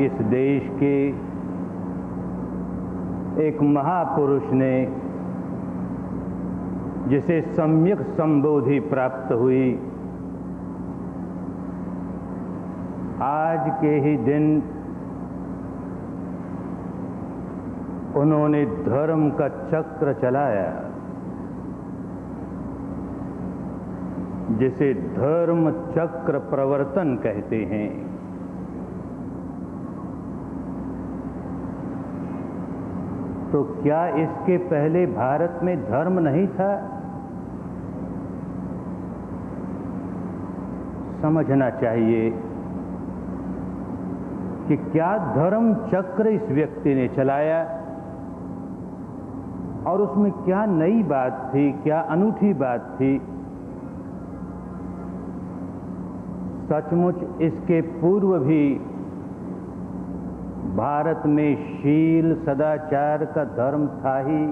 इस देश के एक महापुरुष ने, जिसे सम्यक संबोधि प्राप्त हुई, आज के ही दिन उन्होंने धर्म का चक्र चलाया, जिसे धर्म चक्र प्रवर्तन कहते हैं। तो क्या इसके पहले भारत में धर्म नहीं था? समझना चाहिए कि क्या धर्म चक्र इस व्यक्ति ने चलाया और उसमें क्या नई बात थी, क्या अनूठी बात थी। सचमुच इसके पूर्व भी भारत में शील सदाचार का धर्म था ही।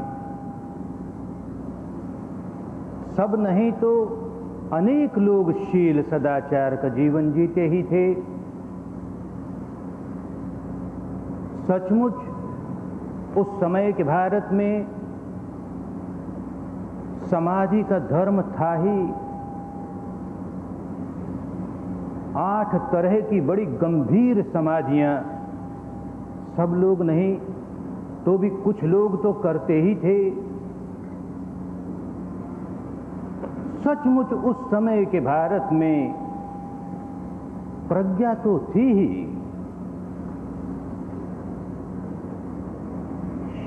सब नहीं तो अनेक लोग शील सदाचार का जीवन जीते ही थे। सचमुच उस समय के भारत में समाधि का धर्म था ही। 8 तरह की बड़ी गंभीर समाधियां, सब लोग नहीं तो भी कुछ लोग तो करते ही थे। सचमुच उस समय के भारत में प्रज्ञा तो थी ही।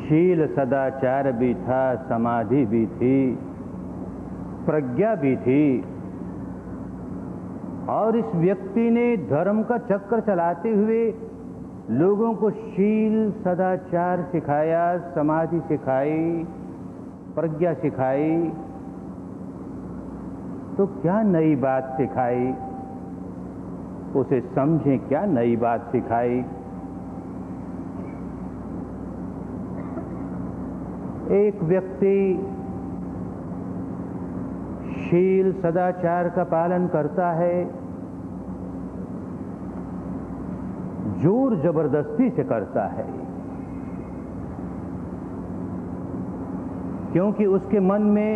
शील सदाचार भी था, समाधि भी थी, प्रज्ञा भी थी। और इस व्यक्ति ने धर्म का चक्र चलाते हुए लोगों को शील सदाचार सिखाया, समाधि सिखाई, प्रज्ञा सिखाई। तो क्या नई बात सिखाई? उसे समझें, क्या नई बात सिखाई। एक व्यक्ति शील सदाचार का पालन करता है, जोर जबरदस्ती से करता है, क्योंकि उसके मन में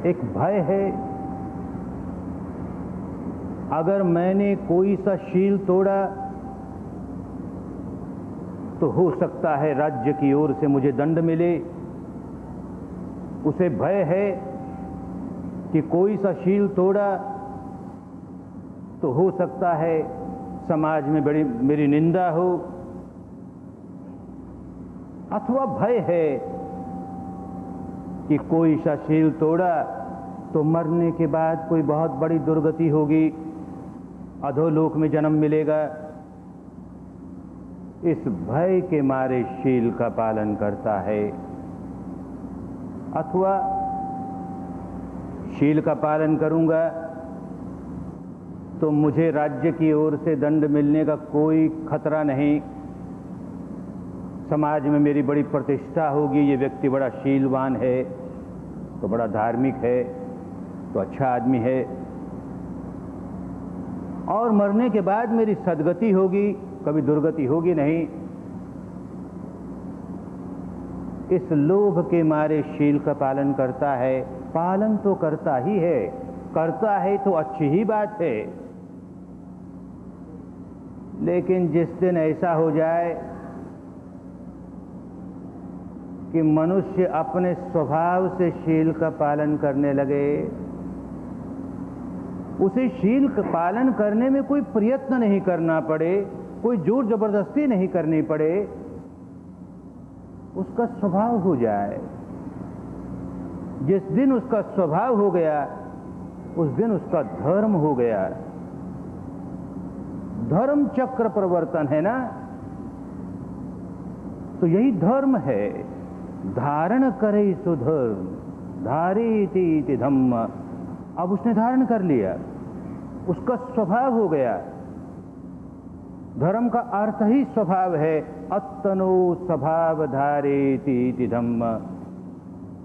एक भय है, अगर मैंने कोई सा शील तोड़ा तो हो सकता है राज्य की ओर से मुझे दंड मिले। उसे भय है कि कोई सा शील तोड़ा तो हो सकता है समाज में बड़ी मेरी निंदा हो। अथवा भय है कि कोई सा शील तोड़ा तो मरने के बाद कोई बहुत बड़ी दुर्गति होगी, अधोलोक में जन्म मिलेगा। इस भय के मारे शील का पालन करता है। अथवा शील का पालन करूंगा तो मुझे राज्य की ओर से दंड मिलने का कोई खतरा नहीं, समाज में मेरी बड़ी प्रतिष्ठा होगी, ये व्यक्ति बड़ा शीलवान है, तो बड़ा धार्मिक है, तो अच्छा आदमी है, और मरने के बाद मेरी सदगति होगी, कभी दुर्गति होगी नहीं। इस लोभ के मारे शील का पालन करता है। पालन तो करता ही है, करता है तो अच्छी ही बात है, लेकिन जिस दिन ऐसा हो जाए कि मनुष्य अपने स्वभाव से शील का पालन करने लगे, उसे शील का पालन करने में कोई प्रयत्न नहीं करना पड़े, कोई जोर जबरदस्ती नहीं करनी पड़े, उसका स्वभाव हो जाए। जिस दिन उसका स्वभाव हो गया, उस दिन उसका धर्म हो गया। धर्म चक्र प्रवर्तन है ना, तो यही धर्म है। धारण करे सुधर्म, धारेति धम्म। अब उसने धारण कर लिया, उसका स्वभाव हो गया। धर्म का अर्थ ही स्वभाव है। अत्तनो स्वभाव धारेति धम्म।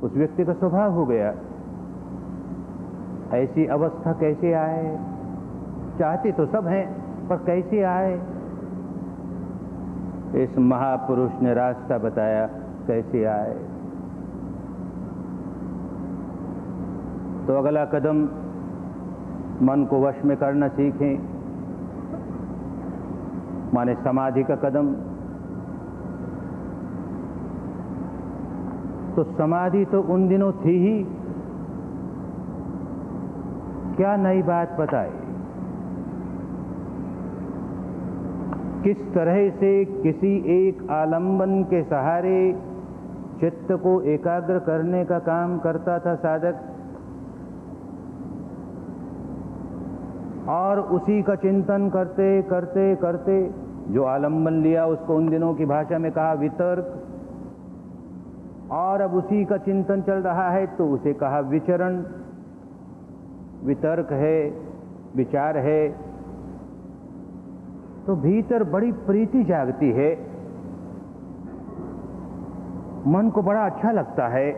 उस व्यक्ति का स्वभाव हो गया। ऐसी अवस्था कैसे आए? चाहते तो सब हैं, पर कैसे आए? इस महापुरुष ने रास्ता बताया कैसे आए। तो अगला कदम मन को वश में करना सीखें, माने समाधि का कदम। तो समाधि तो उन दिनों थी ही, क्या नई बात बताए? किस तरह से किसी एक आलंबन के सहारे चित्त को एकाग्र करने का काम करता था साधक, और उसी का चिंतन करते करते करते जो आलंबन लिया उसको उन दिनों की भाषा में कहा वितर्क, और अब उसी का चिंतन चल रहा है तो उसे कहा विचरण। वितर्क है, विचार है, तो भीतर बड़ी प्रीति जागती है, मन को बड़ा अच्छा लगता है।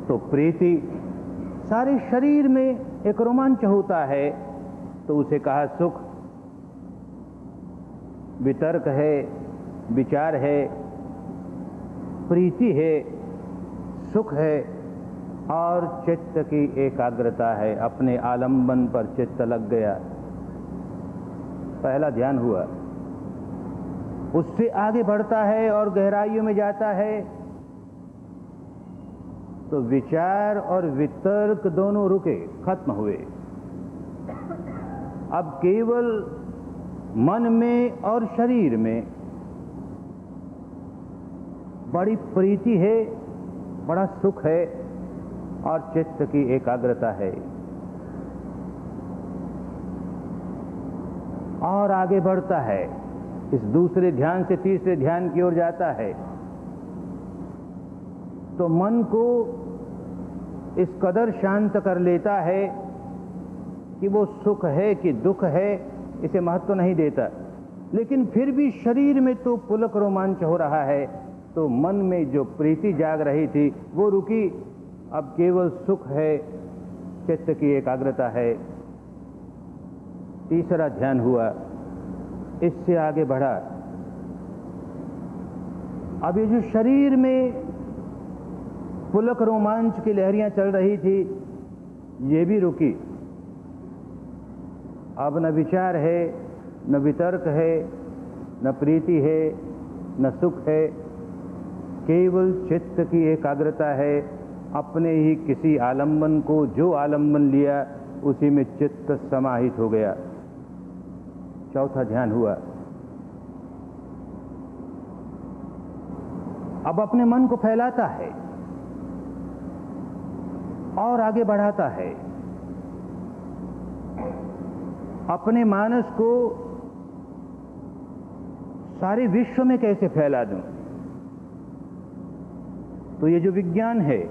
तो प्रीति, सारे शरीर में एक रोमांच होता है, तो उसे कहा सुख। वितर्क है, विचार है, प्रीति है, सुख है, और चित्त की एकाग्रता है। अपने आलंबन पर चित्त लग गया, पहला ध्यान हुआ। उससे आगे बढ़ता है और गहराइयों में जाता है, तो विचार और वितर्क दोनों रुके, खत्म हुए। अब केवल मन में और शरीर में बड़ी प्रीति है, बड़ा सुख है, और चित्त की एकाग्रता है। और आगे बढ़ता है, इस दूसरे ध्यान से तीसरे ध्यान की ओर जाता है, तो मन को इस कदर शांत कर लेता है कि वो सुख है कि दुख है इसे महत्व नहीं देता। लेकिन फिर भी शरीर में तो पुलक रोमांच हो रहा है, तो मन में जो प्रीति जाग रही थी वो रुकी। अब केवल सुख है, चित्त की एकाग्रता है। तीसरा ध्यान हुआ, इससे आगे बढ़ा। अब ये जो शरीर में पुलक रोमांच की लहरियां चल रही थी, ये भी रुकी। अब न विचार है, न वितर्क है, न प्रीति है, न सुख है, केवल चित्त की एकाग्रता है। अपने ही किसी आलंबन को, जो आलंबन लिया उसी में चित्त समाहित हो गया। चौथा ध्यान हुआ। अब अपने मन को फैलाता है और आगे बढ़ाता है। अपने मानस को सारे विश्व में कैसे फैला दूं? तो ये जो विज्ञान है,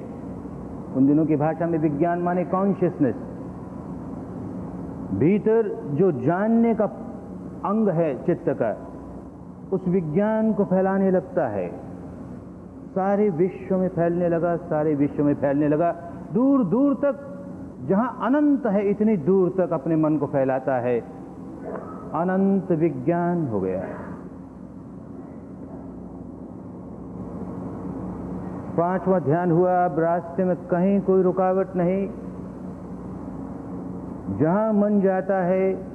उन दिनों की भाषा में विज्ञान माने कॉन्शियसनेस, भीतर जो जानने का अंग है चित्त का, उस विज्ञान को फैलाने लगता है। सारे विश्व में फैलने लगा, सारे विश्व में फैलने लगा, दूर दूर तक, जहां अनंत है इतनी दूर तक अपने मन को फैलाता है। अनंत विज्ञान हो गया। पांचवा ध्यान हुआ। अब रास्ते में कहीं कोई रुकावट नहीं, जहां मन जाता है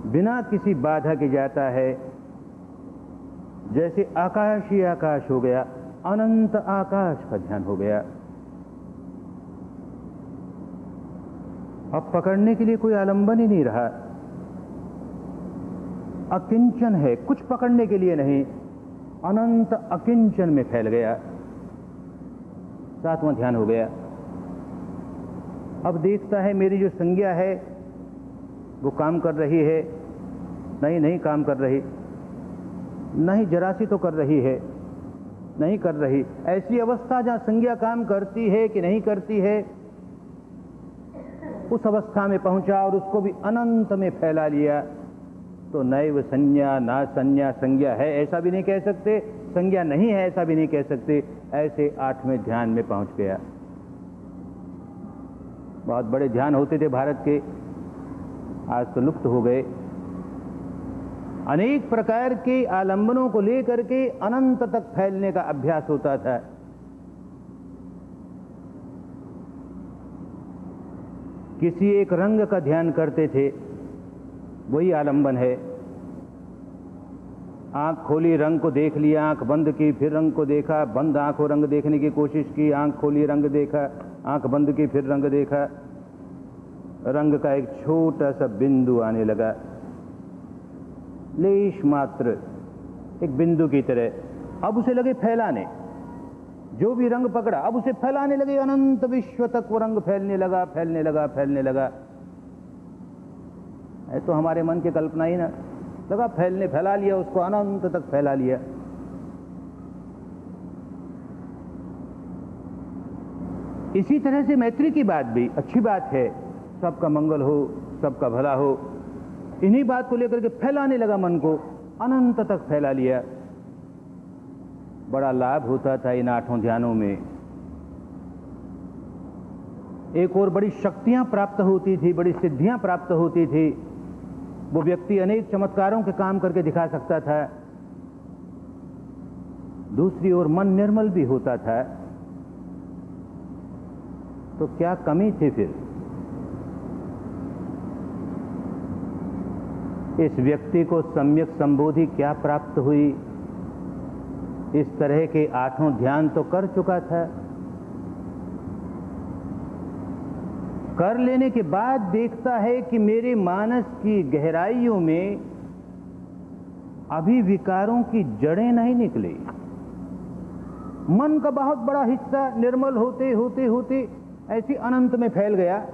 बिना किसी बाधा के जाता है। जैसे आकाश ही आकाश हो गया, अनंत आकाश का ध्यान हो गया। अब पकड़ने के लिए कोई आलंबन ही नहीं रहा, अकिंचन है, कुछ पकड़ने के लिए नहीं, अनंत अकिंचन में फैल गया। सातवां ध्यान हो गया। अब देखता है मेरी जो संज्ञा है वो काम कर रही है, नहीं काम कर रही, नहीं जरा सी तो कर रही है, नहीं कर रही। ऐसी अवस्था जहां संज्ञा काम करती है कि नहीं करती है, उस अवस्था में पहुंचा और उसको भी अनंत में फैला लिया। तो नैव संज्ञा, ना संज्ञा, संज्ञा है ऐसा भी नहीं कह सकते, संज्ञा नहीं है ऐसा भी नहीं कह सकते। ऐसे आठवें ध्यान में पहुंच गया। बहुत बड़े ध्यान होते थे भारत के, आज तो लुप्त हो गए। अनेक प्रकार के आलंबनों को लेकर के अनंत तक फैलने का अभ्यास होता था। किसी एक रंग का ध्यान करते थे, वही आलंबन है। आंख खोली, रंग को देख लिया, आंख बंद की, फिर रंग को देखा, बंद आंखों रंग देखने की कोशिश की, आंख खोली, रंग देखा, आंख बंद की, फिर रंग देखा। रंग का एक छोटा सा बिंदु आने लगा, लेश मात्र, एक बिंदु की तरह। अब उसे लगे फैलाने, जो भी रंग पकड़ा अब उसे फैलाने लगे, अनंत विश्व तक वो रंग फैलने लगा, फैलने लगा, फैलने लगा। है तो हमारे मन की कल्पना ही ना, लगा फैलने, फैला लिया उसको, अनंत तक फैला लिया। इसी तरह से मैत्री की बात भी अच्छी बात है, सबका मंगल हो, सबका भला हो, इन्हीं बात को लेकर के फैलाने लगा, मन को अनंत तक फैला लिया। बड़ा लाभ होता था इन 8 ध्यानों में। एक और बड़ी शक्तियां प्राप्त होती थी, बड़ी सिद्धियां प्राप्त होती थी। वो व्यक्ति अनेक चमत्कारों के काम करके दिखा सकता था। दूसरी ओर मन निर्मल भी होता था। तो क्या कमी थी फिर? इस व्यक्ति को सम्यक संबोधि क्या प्राप्त हुई? इस तरह के 8 ध्यान तो कर चुका था। कर लेने के बाद देखता है कि मेरे मानस की गहराइयों में अभी विकारों की जड़ें नहीं निकली। मन का बहुत बड़ा हिस्सा निर्मल होते होते होते ऐसी अनंत में फैल गया।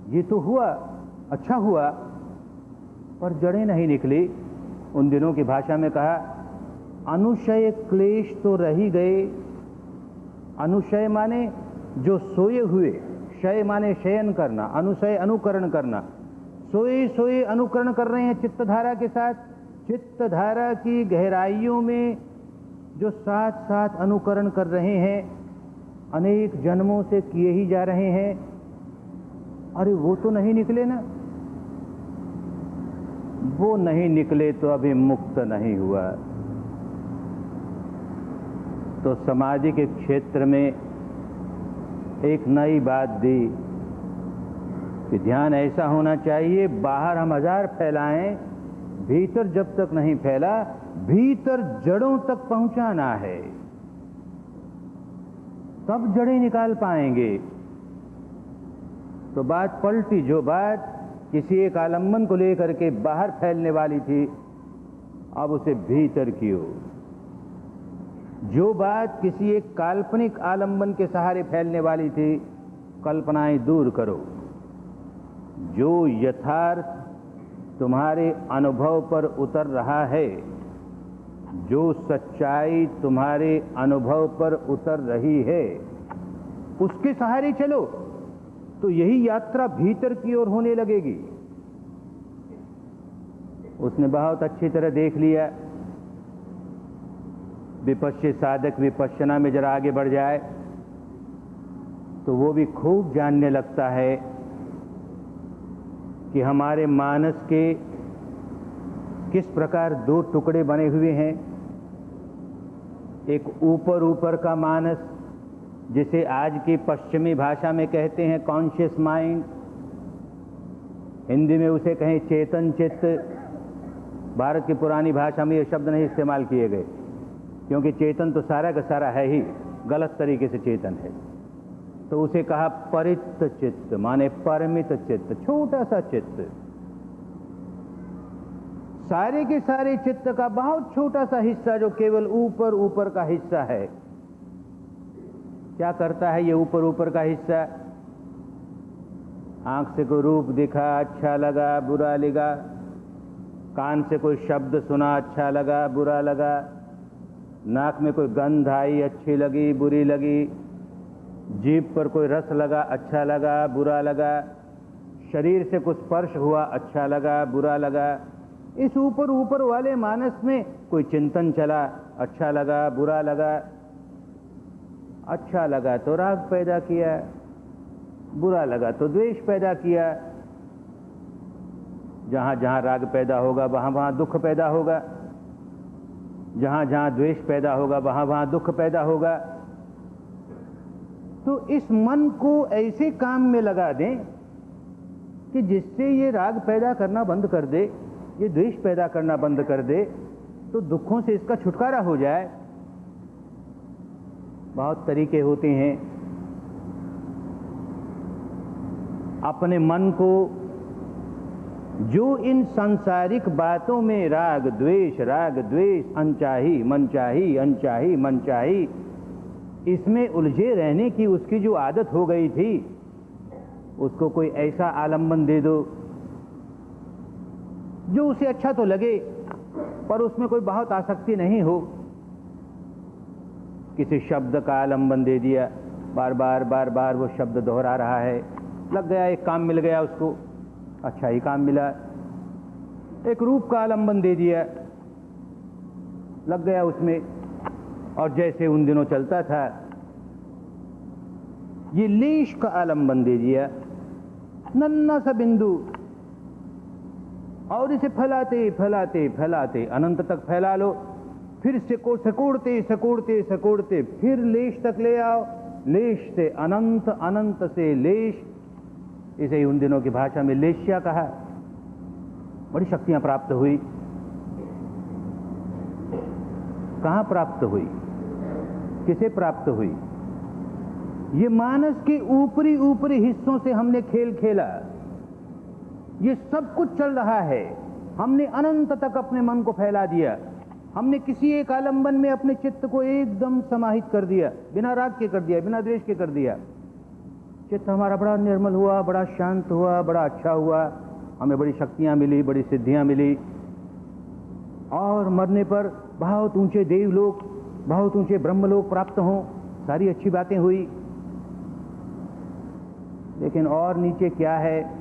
ये तो हुआ, अच्छा हुआ, पर जड़ें नहीं निकली। उन दिनों की भाषा में कहा, अनुशय क्लेश तो रह ही गए। अनुशय माने जो सोए हुए, शय माने शयन करना, अनुशय अनुकरण करना। सोए सोए अनुकरण कर रहे हैं चित्तधारा के साथ। चित्तधारा की गहराइयों में जो साथ साथ अनुकरण कर रहे हैं, अनेक जन्मों से किए ही जा रहे हैं। अरे वो तो नहीं निकले ना, वो नहीं निकले तो अभी मुक्त नहीं हुआ। तो सामाजिक क्षेत्र में एक नई बात दी कि ध्यान ऐसा होना चाहिए, बाहर हम 1000 फैलाएं, भीतर जब तक नहीं फैला, भीतर जड़ों तक पहुंचाना है, तब जड़ें निकाल पाएंगे। तो बात पलटी। जो बात किसी एक आलंबन को लेकर के बाहर फैलने वाली थी, अब उसे भीतर की ओर। जो बात किसी एक काल्पनिक आलंबन के सहारे फैलने वाली थी, कल्पनाएं दूर करो। जो यथार्थ तुम्हारे अनुभव पर उतर रहा है, जो सच्चाई तुम्हारे अनुभव पर उतर रही है, उसके सहारे चलो, तो यही यात्रा भीतर की ओर होने लगेगी। उसने बहुत अच्छी तरह देख लिया। विपश्य साधक विपश्यना में जरा आगे बढ़ जाए तो वो भी खूब जानने लगता है कि हमारे मानस के किस प्रकार 2 टुकड़े बने हुए हैं। एक ऊपर ऊपर का मानस, जिसे आज की पश्चिमी भाषा में कहते हैं कॉन्शियस माइंड, हिंदी में उसे कहें चेतन चित्त। भारत की पुरानी भाषा में ये शब्द नहीं इस्तेमाल किए गए, क्योंकि चेतन तो सारा का सारा है ही, गलत तरीके से चेतन है। तो उसे कहा परित चित्त, माने परमित चित्त, छोटा सा चित्त। सारे के सारे चित्त का बहुत छोटा सा हिस्सा जो केवल ऊपर ऊपर का हिस्सा है। क्या करता है ये ऊपर ऊपर का हिस्सा? आंख से कोई रूप दिखा, अच्छा लगा, बुरा लगा। कान से कोई शब्द सुना, अच्छा लगा, बुरा लगा। नाक में कोई गंध आई, अच्छी लगी, बुरी लगी। जीभ पर कोई रस लगा, अच्छा लगा, बुरा लगा। शरीर से कुछ स्पर्श हुआ, अच्छा लगा, बुरा लगा। इस ऊपर ऊपर वाले मानस में कोई चिंतन चला, अच्छा लगा, बुरा लगा। अच्छा लगा तो राग पैदा किया, बुरा लगा तो द्वेष पैदा किया। जहाँ जहाँ राग पैदा होगा वहाँ वहाँ दुख पैदा होगा, जहाँ जहाँ द्वेष पैदा होगा वहाँ वहाँ दुख पैदा होगा। तो इस मन को ऐसे काम में लगा दें कि जिससे ये राग पैदा करना बंद कर दे, ये द्वेष पैदा करना बंद कर दे, तो दुखों से इसका छुटकारा हो जाए। बहुत तरीके होते हैं अपने मन को जो इन सांसारिक बातों में राग द्वेष अनचाही मनचाही इसमें उलझे रहने की उसकी जो आदत हो गई थी, उसको कोई ऐसा आलंबन दे दो जो उसे अच्छा तो लगे पर उसमें कोई बहुत आसक्ति नहीं हो। किसी शब्द का आलंबन दे दिया, बार बार वो शब्द दोहरा रहा है, लग गया, एक काम मिल गया उसको, अच्छा ही काम मिला। एक रूप का आलंबन दे दिया, लग गया उसमें, और जैसे उन दिनों चलता था, ये लेश का आलंबन दे दिया, नन्ना सा बिंदु, और इसे फैलाते फैलाते फैलाते अनंत तक फैला लो, फिर सकोड़ते फिर लेश तक ले आओ, लेश से अनंत, अनंत से लेश। इसे ही उन दिनों की भाषा में लेश्या कहा। बड़ी शक्तियां प्राप्त हुई। कहां प्राप्त हुई, किसे प्राप्त हुई? ये मानस के ऊपरी ऊपरी हिस्सों से हमने खेल खेला, ये सब कुछ चल रहा है, हमने अनंत तक अपने मन को फैला दिया, हमने किसी एक आलंबन में अपने चित्त को एकदम समाहित कर दिया, बिना राग के कर दिया, बिना द्वेष के कर दिया। चित्त हमारा बड़ा निर्मल हुआ, बड़ा शांत हुआ, बड़ा अच्छा हुआ, हमें बड़ी शक्तियां मिली, बड़ी सिद्धियां मिली, और मरने पर बहुत ऊंचे देवलोक, बहुत ऊंचे ब्रह्मलोक प्राप्त हों, सारी अच्छी बातें हुई। लेकिन और नीचे क्या है,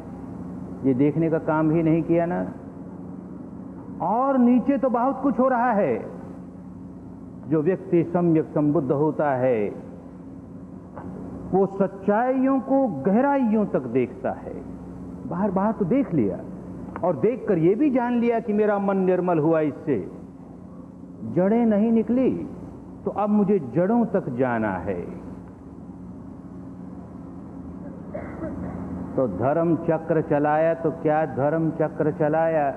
ये देखने का काम ही नहीं किया ना। और नीचे तो बहुत कुछ हो रहा है। जो व्यक्ति सम्यक संबुद्ध होता है वो सच्चाइयों को गहराइयों तक देखता है। बाहर बाहर तो देख लिया, और देखकर ये भी जान लिया कि मेरा मन निर्मल हुआ, इससे जड़ें नहीं निकली, तो अब मुझे जड़ों तक जाना है। तो धर्म चक्र चलाया, तो क्या धर्म चक्र चलाया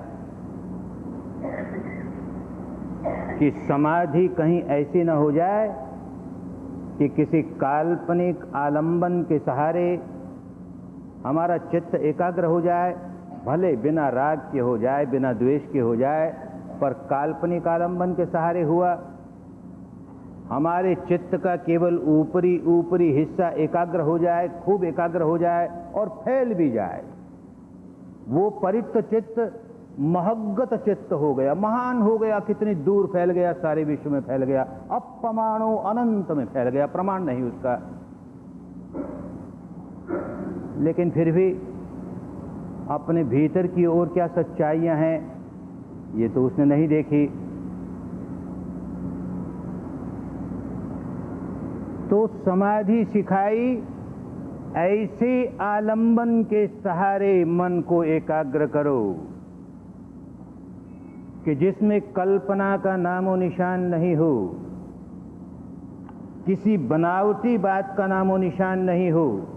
कि समाधि कहीं ऐसी न हो जाए कि किसी काल्पनिक आलंबन के सहारे हमारा चित्त एकाग्र हो जाए, भले बिना राग के हो जाए, बिना द्वेष के हो जाए, पर काल्पनिक आलंबन के सहारे हुआ, हमारे चित्त का केवल ऊपरी ऊपरी हिस्सा एकाग्र हो जाए, खूब एकाग्र हो जाए और फैल भी जाए। वो परित्त चित्त महग्गत चित्त हो गया, महान हो गया, कितनी दूर फैल गया, सारे विश्व में फैल गया, अपमानो अनंत में फैल गया, प्रमाण नहीं उसका। लेकिन फिर भी अपने भीतर की ओर क्या सच्चाइयां हैं, ये तो उसने नहीं देखी। तो समाधि सिखाई, ऐसे आलंबन के सहारे मन को एकाग्र करो कि जिसमें कल्पना का नामो निशान नहीं हो, किसी बनावटी बात का नामो निशान नहीं हो,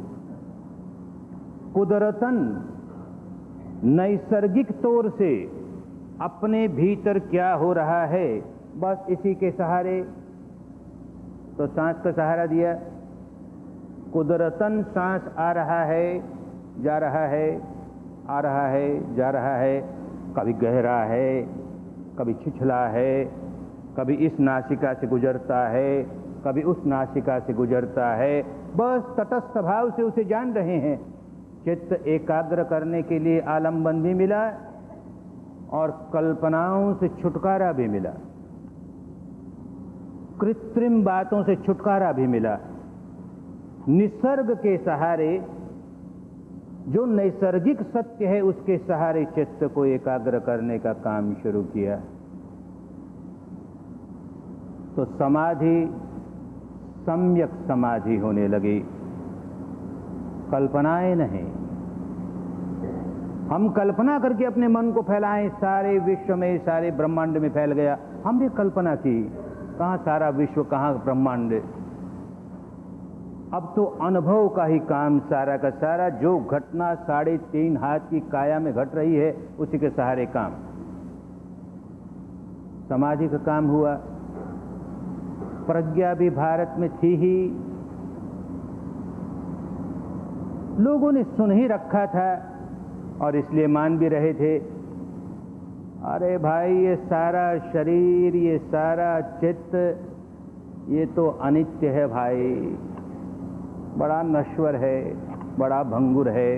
कुदरतन नैसर्गिक तौर से अपने भीतर क्या हो रहा है, बस इसी के सहारे। तो सांस का सहारा दिया, कुदरतन सांस आ रहा है, जा रहा है, आ रहा है, जा रहा है, कभी गहरा है, कभी छिछला है, कभी इस नासिका से गुजरता है, कभी उस नासिका से गुजरता है, बस तटस्थ भाव से उसे जान रहे हैं। चित्त एकाग्र करने के लिए आलंबन भी मिला और कल्पनाओं से छुटकारा भी मिला, कृत्रिम बातों से छुटकारा भी मिला। निसर्ग के सहारे, जो नैसर्गिक सत्य है उसके सहारे चित्त को एकाग्र करने का काम शुरू किया। तो समाधि सम्यक समाधि होने लगी, कल्पनाएं नहीं। हम कल्पना करके अपने मन को फैलाएं, सारे विश्व में, सारे ब्रह्मांड में फैल गया। हमने कल्पना की, कहाँ सारा विश्व, कहाँ ब्रह्मांड। अब तो अनुभव का ही काम सारा का सारा। जो घटना 3.5 हाथ की काया में घट रही है, उसी के सहारे काम। समाधि का काम हुआ। प्रज्ञा भी भारत में थी ही, लोगों ने सुन ही रखा था और इसलिए मान भी रहे थे। अरे भाई, ये सारा शरीर, ये सारा चित्त, ये तो अनित्य है भाई, बड़ा नश्वर है, बड़ा भंगुर है।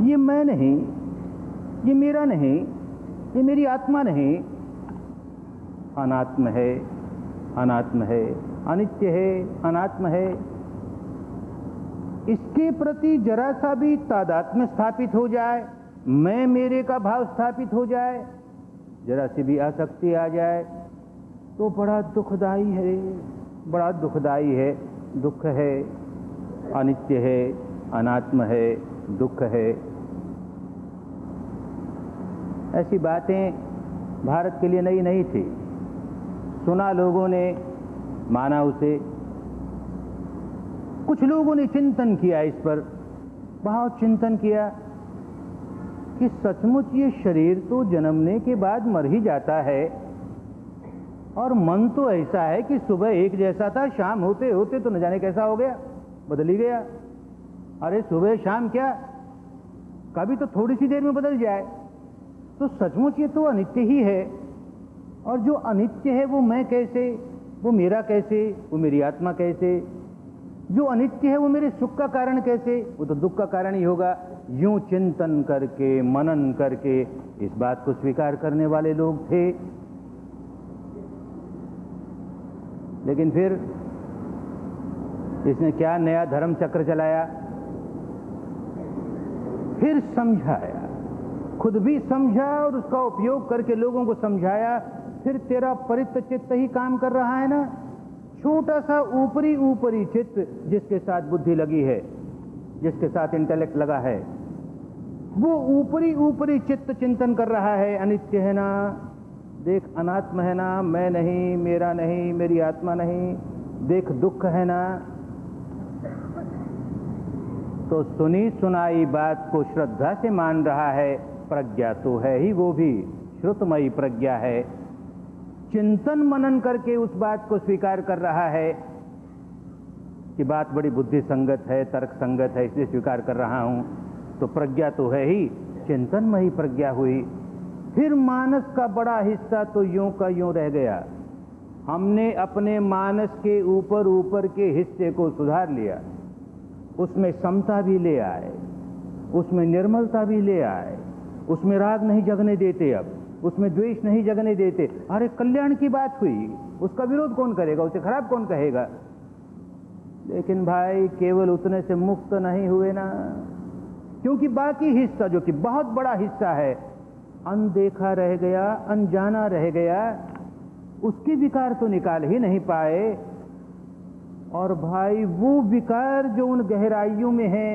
ये मैं नहीं, ये मेरा नहीं, ये मेरी आत्मा नहीं, अनात्म है, अनात्म है, अनित्य है, अनात्म है। इसके प्रति जरा सा भी तादात्म्य स्थापित हो जाए, मैं मेरे का भाव स्थापित हो जाए, जरा सी भी आसक्ति आ जाए, तो बड़ा दुखदाई है, बड़ा दुखदाई है। दुख है, अनित्य है, अनात्म है, दुख है। ऐसी बातें भारत के लिए नई नहीं थी। सुना लोगों ने, माना उसे। कुछ लोगों ने चिंतन किया इस पर, बहुत चिंतन किया कि सचमुच ये शरीर तो जन्मने के बाद मर ही जाता है, और मन तो ऐसा है कि सुबह एक जैसा था, शाम होते होते तो न जाने कैसा हो गया, बदल ही गया। अरे सुबह शाम क्या, कभी तो थोड़ी सी देर में बदल जाए। तो सचमुच ये तो अनित्य ही है। और जो अनित्य है वो मैं कैसे, वो मेरा कैसे, वो मेरी आत्मा कैसे? जो अनित्य है वो मेरे सुख का कारण कैसे, वो तो दुख का कारण ही होगा। यूं चिंतन करके, मनन करके इस बात को स्वीकार करने वाले लोग थे। लेकिन फिर इसने क्या नया धर्म चक्र चलाया, फिर समझाया, खुद भी समझा और उसका उपयोग करके लोगों को समझाया। फिर तेरा परित्त चित्त ही काम कर रहा है ना, छोटा सा ऊपरी ऊपरी चित्त जिसके साथ बुद्धि लगी है, जिसके साथ इंटेलेक्ट लगा है, वो ऊपरी ऊपरी चित्त चिंतन कर रहा है, अनित्य है ना, देख अनात्म है ना, मैं नहीं, मेरा नहीं, मेरी आत्मा नहीं, देख दुख है ना। तो सुनी सुनाई बात को श्रद्धा से मान रहा है, प्रज्ञा तो है ही, वो भी श्रुतमयी प्रज्ञा है। चिंतन मनन करके उस बात को स्वीकार कर रहा है कि बात बड़ी बुद्धि संगत है, तर्क संगत है, इसलिए स्वीकार कर रहा हूं। तो प्रज्ञा तो है ही, चिंतनमयी प्रज्ञा हुई। फिर मानस का बड़ा हिस्सा तो यूं का यूं रह गया। हमने अपने मानस के ऊपर ऊपर के हिस्से को सुधार लिया, उसमें समता भी ले आए, उसमें निर्मलता भी ले आए, उसमें राग नहीं जगने देते, अब उसमें द्वेष नहीं जगने देते। अरे कल्याण की बात हुई, उसका विरोध कौन करेगा, उसे खराब कौन कहेगा? लेकिन भाई केवल उतने से मुक्त नहीं हुए ना, क्योंकि बाकी हिस्सा जो कि बहुत बड़ा हिस्सा है, अनदेखा रह गया, अनजाना रह गया, उसके विकार तो निकाल ही नहीं पाए। और भाई वो विकार जो उन गहराइयों में है,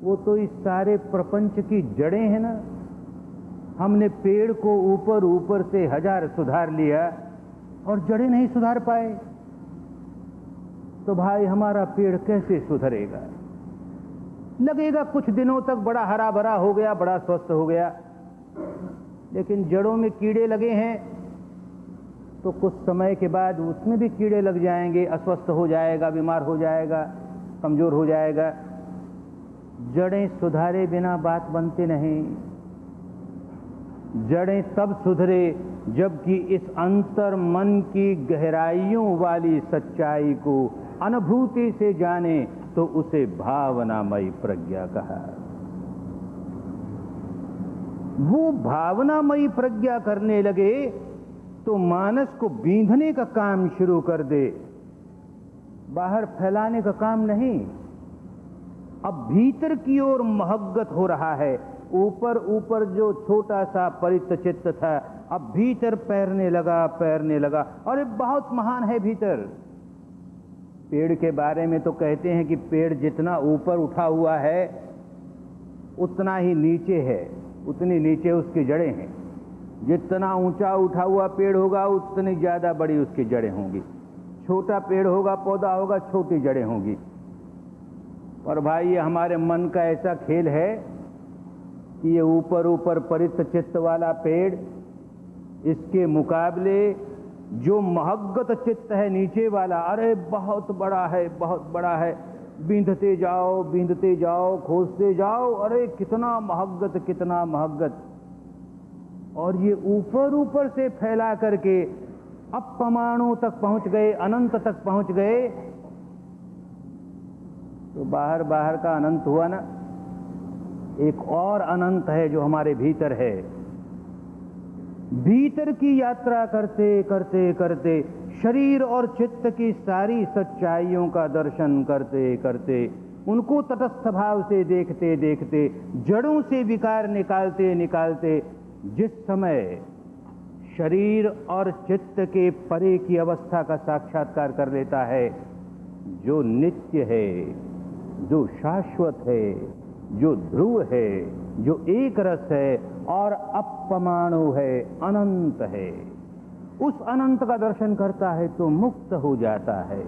वो तो इस सारे प्रपंच की जड़ें हैं ना। हमने पेड़ को ऊपर ऊपर से 1000 सुधार लिया और जड़ें नहीं सुधार पाए, तो भाई हमारा पेड़ कैसे सुधरेगा? लगेगा कुछ दिनों तक बड़ा हरा भरा हो गया, बड़ा स्वस्थ हो गया, लेकिन जड़ों में कीड़े लगे हैं तो कुछ समय के बाद उसमें भी कीड़े लग जाएंगे, अस्वस्थ हो जाएगा, बीमार हो जाएगा, कमजोर हो जाएगा। जड़ें सुधारे बिना बात बनती नहीं। जड़ें तब सुधरे जबकि इस अंतर मन की गहराइयों वाली सच्चाई को अनुभूति से जाने, तो उसे भावनामयी प्रज्ञा कहा। वो भावनामयी प्रज्ञा करने लगे तो मानस को बींधने का काम शुरू कर दे, बाहर फैलाने का काम नहीं। अब भीतर की ओर महग्गत हो रहा है। ऊपर ऊपर जो छोटा सा परित्त चित्त था, अब भीतर पैरने लगा, पैरने लगा। और ये बहुत महान है भीतर। पेड़ के बारे में तो कहते हैं कि पेड़ जितना ऊपर उठा हुआ है, उतना ही नीचे है, उतनी नीचे उसकी जड़ें हैं। जितना ऊंचा उठा हुआ पेड़ होगा उतनी ज़्यादा बड़ी उसकी जड़ें होंगी। छोटा पेड़ होगा, पौधा होगा, छोटी जड़ें होंगी। और भाई ये हमारे मन का ऐसा खेल है कि ये ऊपर ऊपर परित चित्त वाला पेड़, इसके मुकाबले जो महग्गत चित्त है नीचे वाला, अरे बहुत बड़ा है, बहुत बड़ा है, बींधते जाओ, खोजते जाओ, अरे कितना महग्गत, कितना महग्गत। और ये ऊपर ऊपर से फैला करके अपमाणु तक पहुंच गए, अनंत तक पहुंच गए। तो बाहर बाहर का अनंत हुआ ना, एक और अनंत है जो हमारे भीतर है। भीतर की यात्रा करते करते करते, शरीर और चित्त की सारी सच्चाइयों का दर्शन करते करते, उनको तटस्थ भाव से देखते देखते, जड़ों से विकार निकालते निकालते, जिस समय शरीर और चित्त के परे की अवस्था का साक्षात्कार कर लेता है, जो नित्य है, जो शाश्वत है, जो ध्रुव है, जो एक रस है और अपमाणु है, अनंत है, उस अनंत का दर्शन करता है तो मुक्त हो जाता है।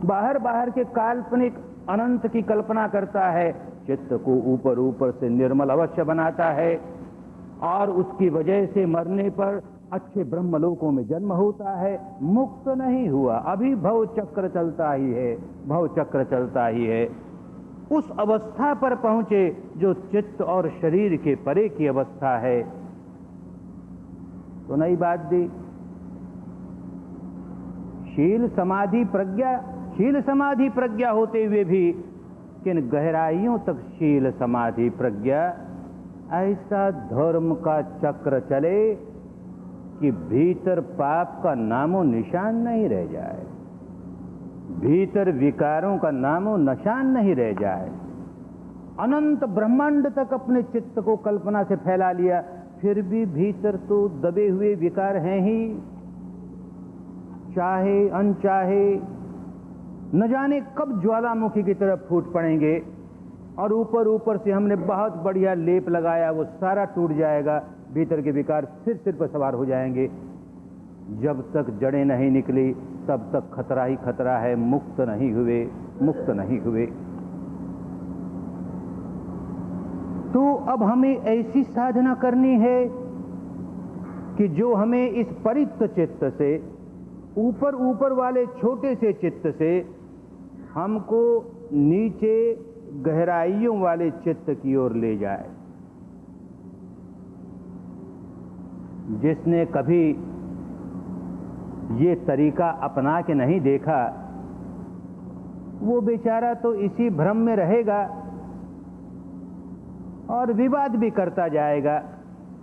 बाहर बाहर के काल्पनिक अनंत की कल्पना करता है, चित्त को ऊपर ऊपर से निर्मल अवश्य बनाता है, और उसकी वजह से मरने पर अच्छे ब्रह्मलोकों में जन्म होता है। मुक्त नहीं हुआ, अभी भव चक्र चलता ही है, भव चक्र चलता ही है। उस अवस्था पर पहुंचे जो चित्त और शरीर के परे की अवस्था है। तो नई बात दी, शील समाधि प्रज्ञा होते हुए भी किन गहराइयों तक शील समाधि प्रज्ञा, ऐसा धर्म का चक्र चले कि भीतर पाप का नामो निशान नहीं रह जाए, भीतर विकारों का नामो निशान नहीं रह जाए। अनंत ब्रह्मांड तक अपने चित्त को कल्पना से फैला लिया, फिर भी भीतर तो दबे हुए विकार हैं ही, चाहे अनचाहे, न जाने कब ज्वालामुखी की तरफ फूट पड़ेंगे, और ऊपर ऊपर से हमने बहुत बढ़िया लेप लगाया, वो सारा टूट जाएगा, भीतर के विकार फिर सिर पर सवार हो जाएंगे। जब तक जड़ें नहीं निकली तब तक खतरा ही खतरा है, मुक्त नहीं हुए, मुक्त नहीं हुए। तो अब हमें ऐसी साधना करनी है कि जो हमें इस परित्त चित्त से, ऊपर ऊपर वाले छोटे से चित्त से, हमको नीचे गहराइयों वाले चित्त की ओर ले जाए। जिसने कभी ये तरीका अपना के नहीं देखा, वो बेचारा तो इसी भ्रम में रहेगा और विवाद भी करता जाएगा।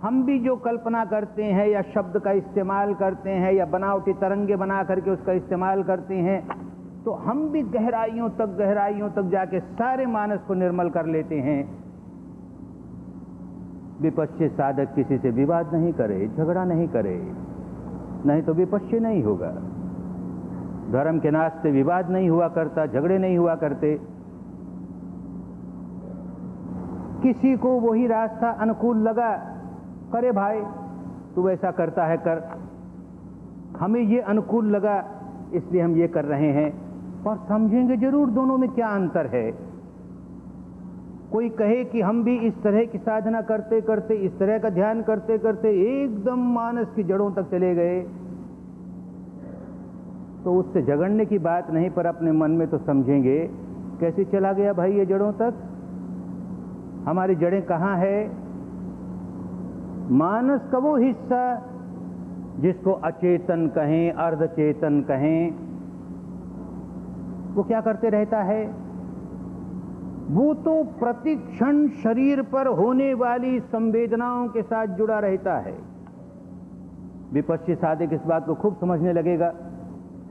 हम भी जो कल्पना करते हैं या शब्द का इस्तेमाल करते हैं या बनावटी तरंगे बना करके उसका इस्तेमाल करते हैं, तो हम भी गहराइयों तक जाके सारे मानस को निर्मल कर लेते हैं। विपश्य साधक किसी से विवाद नहीं करे, झगड़ा नहीं करे, नहीं तो विपश्य नहीं होगा। धर्म के नाश से विवाद नहीं हुआ करता, झगड़े नहीं हुआ करते। किसी को वही रास्ता अनुकूल लगा, करे भाई तू वैसा करता है कर, हमें ये अनुकूल लगा इसलिए हम ये कर रहे हैं, और समझेंगे जरूर दोनों में क्या अंतर है। कोई कहे कि हम भी इस तरह की साधना करते करते, इस तरह का ध्यान करते करते एकदम मानस की जड़ों तक चले गए, तो उससे झगड़ने की बात नहीं, पर अपने मन में तो समझेंगे कैसे चला गया भाई ये जड़ों तक। हमारी जड़ें कहाँ है? मानस का वो हिस्सा जिसको अचेतन कहें, अर्धचेतन कहें, वो क्या करते रहता है? वो तो प्रतिक्षण शरीर पर होने वाली संवेदनाओं के साथ जुड़ा रहता है। विपश्य साधक इस बात को खूब समझने लगेगा।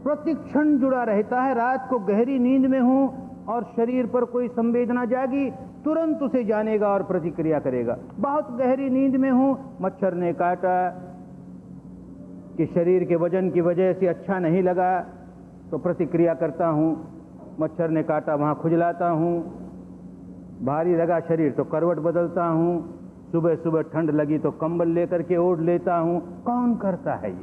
प्रतिक्षण जुड़ा रहता है। रात को गहरी नींद में हूं और शरीर पर कोई संवेदना जागी, तुरंत उसे जानेगा और प्रतिक्रिया करेगा। बहुत गहरी नींद में हूं, मच्छर ने काटा कि शरीर के वजन की वजह से अच्छा नहीं लगा, तो प्रतिक्रिया करता हूं। मच्छर ने काटा, वहां खुजलाता हूं। भारी लगा शरीर तो करवट बदलता हूँ, सुबह सुबह ठंड लगी तो कंबल लेकर के ओढ़ लेता हूँ। कौन करता है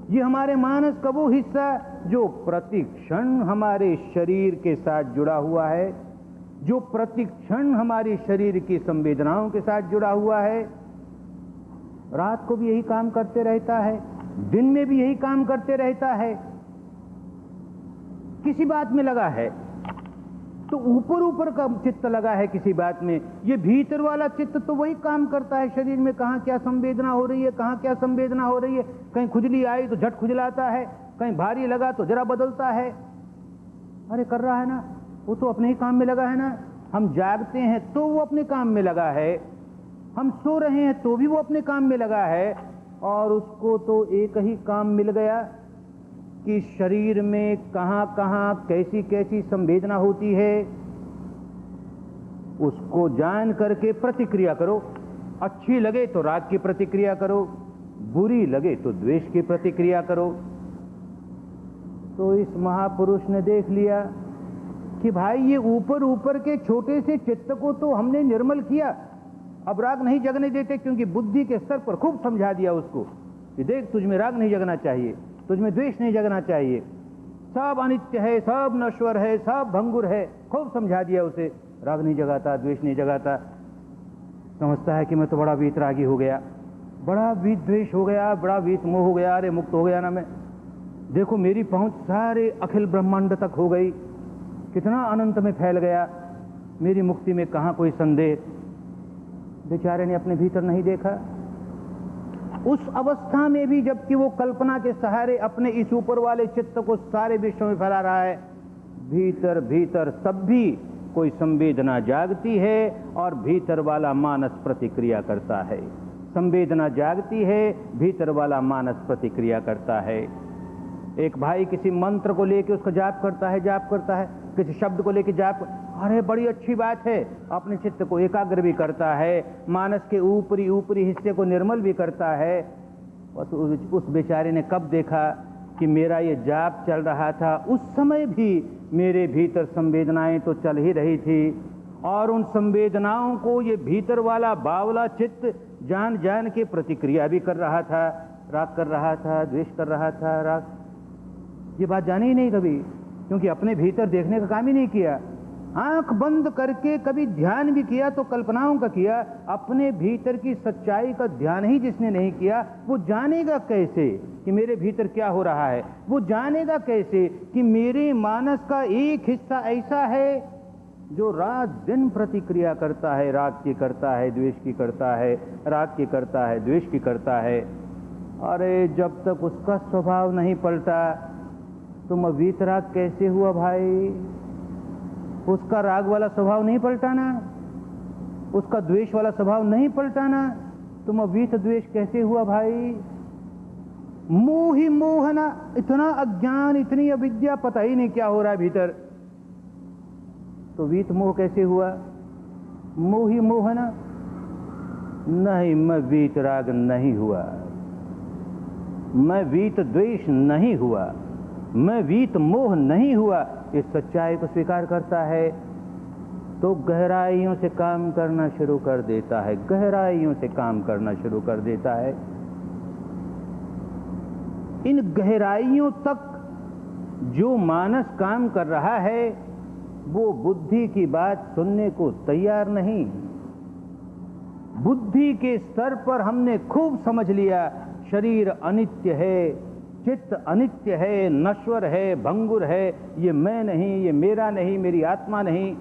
ये हमारे मानस का वो हिस्सा जो प्रतिक्षण हमारे शरीर के साथ जुड़ा हुआ है, जो प्रतिक्षण हमारे शरीर की संवेदनाओं के साथ जुड़ा हुआ है। रात को भी यही काम करते रहता है, दिन में भी यही काम करते रहता है। किसी बात में लगा है तो ऊपर ऊपर का चित्त लगा है किसी बात में, ये भीतर वाला चित्त तो वही काम करता है शरीर में। कहाँ क्या संवेदना हो रही है, कहाँ क्या संवेदना हो रही है। कहीं खुजली आई तो झट खुजलाता है, कहीं भारी लगा तो जरा बदलता है। अरे कर रहा है ना, वो तो अपने ही काम में लगा है ना। हम जागते हैं तो वो अपने काम में लगा है, हम सो रहे हैं तो भी वो अपने काम में लगा है। और उसको तो एक ही काम मिल गया कि शरीर में कहाँ कहाँ कैसी कैसी संवेदना होती है, उसको जान करके प्रतिक्रिया करो। अच्छी लगे तो राग की प्रतिक्रिया करो, बुरी लगे तो द्वेष की प्रतिक्रिया करो। तो इस महापुरुष ने देख लिया कि भाई ये ऊपर ऊपर के छोटे से चित्त को तो हमने निर्मल किया, अब राग नहीं जगने देते, क्योंकि बुद्धि के स्तर पर खूब समझा दिया उसको कि देख तुझ में राग नहीं जगना चाहिए, तुझ में द्वेष नहीं जगना चाहिए, सब अनित्य है, सब नश्वर है, सब भंगुर है। खूब समझा दिया उसे, राग नहीं जगाता, द्वेष नहीं जगाता। समझता है कि मैं तो बड़ा वीतरागी हो गया, बड़ा वीत द्वेष हो गया, बड़ा वीत मोह हो गया, अरे मुक्त हो गया ना मैं। देखो मेरी पहुंच सारे अखिल ब्रह्मांड तक हो गई, कितना अनंत में फैल गया, मेरी मुक्ति में कहाँ कोई संदेह। बेचारे ने अपने भीतर नहीं देखा। उस अवस्था में भी जबकि वो कल्पना के सहारे अपने इस ऊपर वाले चित्त को सारे विश्व में फैला रहा है, भीतर भीतर तब भी कोई संवेदना जागती है और भीतर वाला मानस प्रतिक्रिया करता है। संवेदना जागती है, भीतर वाला मानस प्रतिक्रिया करता है। एक भाई किसी मंत्र को लेकर उसका जाप करता है, किसी शब्द को लेकर जाप, अरे बड़ी अच्छी बात है, अपने चित्त को एकाग्र भी करता है, मानस के ऊपरी ऊपरी हिस्से को निर्मल भी करता है। उस बेचारे ने कब देखा कि मेरा ये जाप चल रहा था, उस समय भी मेरे भीतर संवेदनाएं तो चल ही रही थी, और उन संवेदनाओं को ये भीतर वाला बावला चित्त जान जान के प्रतिक्रिया भी कर रहा था, राग कर रहा था, द्वेष कर रहा था। राग ये बात जानी ही नहीं कभी, क्योंकि अपने भीतर देखने का काम ही नहीं किया। आंख बंद करके कभी ध्यान भी किया तो कल्पनाओं का किया, अपने भीतर की सच्चाई का ध्यान ही जिसने नहीं किया, वो जानेगा कैसे कि मेरे भीतर क्या हो रहा है। वो जानेगा कैसे कि मेरे मानस का एक हिस्सा ऐसा है जो रात दिन प्रतिक्रिया करता है, राग की करता है, द्वेष की करता है, राग की करता है, द्वेष की करता है। अरे जब तक उसका स्वभाव नहीं पलटा, तुम वीतराग कैसे हुआ भाई? उसका राग वाला स्वभाव नहीं पलटाना, उसका द्वेष वाला स्वभाव नहीं पलटाना, तुम अवीत द्वेष कैसे हुआ भाई? मोह ही मोह ना, इतना अज्ञान, इतनी अविद्या, पता ही नहीं क्या हो रहा है भीतर, तो वीत मोह कैसे हुआ? मोह ही मोह ना, नहीं, मैं वीत राग नहीं हुआ, मैं वीत द्वेष नहीं हुआ, मैं वीत मोह नहीं हुआ। इस सच्चाई को स्वीकार करता है तो गहराइयों से काम करना शुरू कर देता है, गहराइयों से काम करना शुरू कर देता है। इन गहराइयों तक जो मानस काम कर रहा है वो बुद्धि की बात सुनने को तैयार नहीं। बुद्धि के स्तर पर हमने खूब समझ लिया शरीर अनित्य है, चित्त अनित्य है, नश्वर है, भंगुर है, ये मैं नहीं, ये मेरा नहीं, मेरी आत्मा नहीं,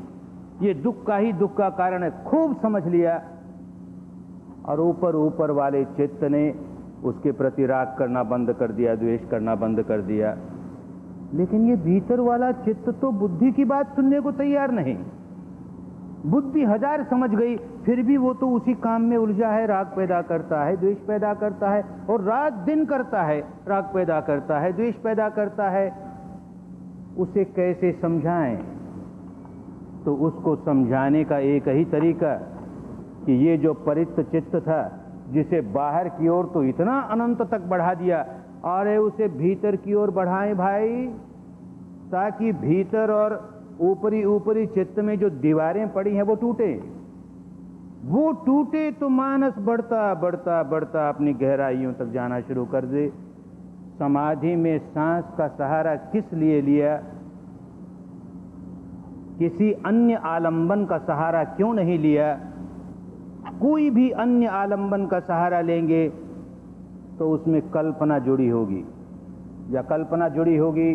ये दुख का ही दुख का कारण है, खूब समझ लिया। और ऊपर ऊपर वाले चित्त ने उसके प्रति राग करना बंद कर दिया, द्वेष करना बंद कर दिया। लेकिन ये भीतर वाला चित्त तो बुद्धि की बात सुनने को तैयार नहीं। बुद्धि हजार समझ गई, फिर भी वो तो उसी काम में उलझा है, राग पैदा करता है, द्वेष पैदा करता है, और रात दिन करता है, राग पैदा करता है, द्वेष पैदा करता है। उसे कैसे समझाएं? तो उसको समझाने का एक ही तरीका कि ये जो परित्त चित्त था, जिसे बाहर की ओर तो इतना अनंत तक बढ़ा दिया, और उसे भीतर की ओर बढ़ाएं भाई, ताकि भीतर और ऊपरी ऊपरी चित्त में जो दीवारें पड़ी हैं वो टूटे तो मानस बढ़ता बढ़ता बढ़ता अपनी गहराइयों तक जाना शुरू कर दे। समाधि में सांस का सहारा किस लिए लिया? किसी अन्य आलंबन का सहारा क्यों नहीं लिया? कोई भी अन्य आलंबन का सहारा लेंगे तो उसमें कल्पना जुड़ी होगी, या कल्पना जुड़ी होगी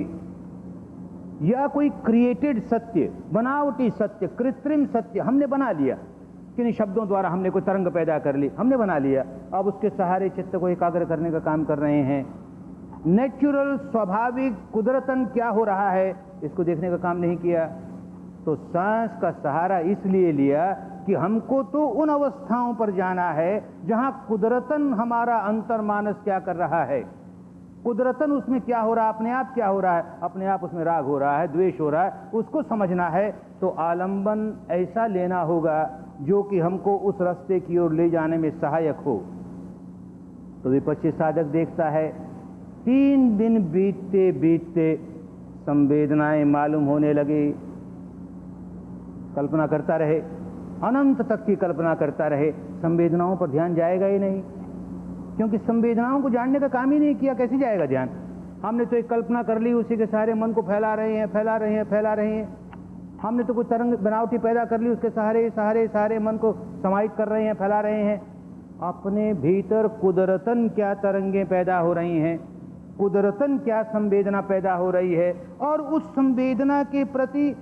या कोई क्रिएटेड सत्य, बनावटी सत्य, कृत्रिम सत्य हमने बना लिया। किन्हीं शब्दों द्वारा हमने कोई तरंग पैदा कर ली, हमने बना लिया। अब उसके सहारे चित्त को एकाग्र करने का काम कर रहे हैं। नेचुरल, स्वाभाविक, कुदरतन क्या हो रहा है इसको देखने का काम नहीं किया। तो सांस का सहारा इसलिए लिया कि हमको तो उन अवस्थाओं पर जाना है जहां कुदरतन हमारा अंतर्मानस क्या कर रहा है, कुदरतन उसमें क्या हो रहा है, अपने आप क्या हो रहा है, अपने आप उसमें राग हो रहा है, द्वेष हो रहा है, उसको समझना है। तो आलंबन ऐसा लेना होगा जो कि हमको उस रास्ते की ओर ले जाने में सहायक हो। तो विपश्ची साधक देखता है 3 दिन बीतते बीतते संवेदनाएं मालूम होने लगी। कल्पना करता रहे, अनंत तक की कल्पना करता रहे, संवेदनाओं पर ध्यान जाएगा ही नहीं, क्योंकि संवेदनाओं को जानने का काम ही नहीं किया। कैसे जाएगा ध्यान? हमने तो एक कल्पना कर ली, उसी के सारे मन को फैला रहे हैं। हमने तो कोई तरंग बनावटी पैदा कर ली, उसके सहारे मन को समाहित कर रहे हैं, फैला रहे हैं। अपने भीतर कुदरतन क्या तरंगें पैदा हो रही हैं, कुदरतन क्या संवेदना पैदा हो रही है, और उस संवेदना के प्रति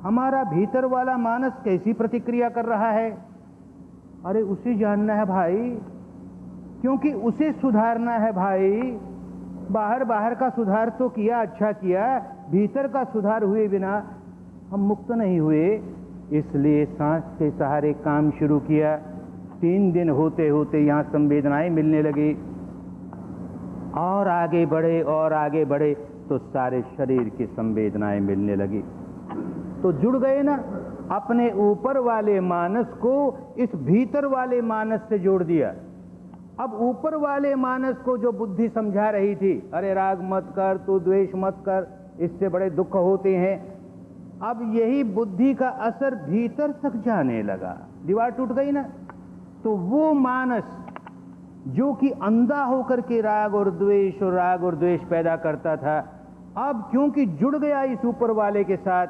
हमारा भीतर वाला मानस कैसी प्रतिक्रिया कर रहा है, अरे उसे जानना है भाई, क्योंकि उसे सुधारना है भाई। बाहर का सुधार तो किया, अच्छा किया, भीतर का सुधार हुए बिना हम मुक्त नहीं हुए। इसलिए सांस के सहारे काम शुरू किया। 3 दिन होते होते यहाँ संवेदनाएं मिलने लगी, और आगे बढ़े तो सारे शरीर की संवेदनाएं मिलने लगी। तो जुड़ गए ना, अपने ऊपर वाले मानस को इस भीतर वाले मानस से जोड़ दिया। अब ऊपर वाले मानस को जो बुद्धि समझा रही थी, अरे राग मत कर, तू द्वेष मत कर, इससे बड़े दुख होते हैं, अब यही बुद्धि का असर भीतर तक जाने लगा। दीवार टूट गई ना, तो वो मानस जो कि अंधा होकर के राग और द्वेष पैदा करता था, अब क्योंकि जुड़ गया इस ऊपर वाले के साथ,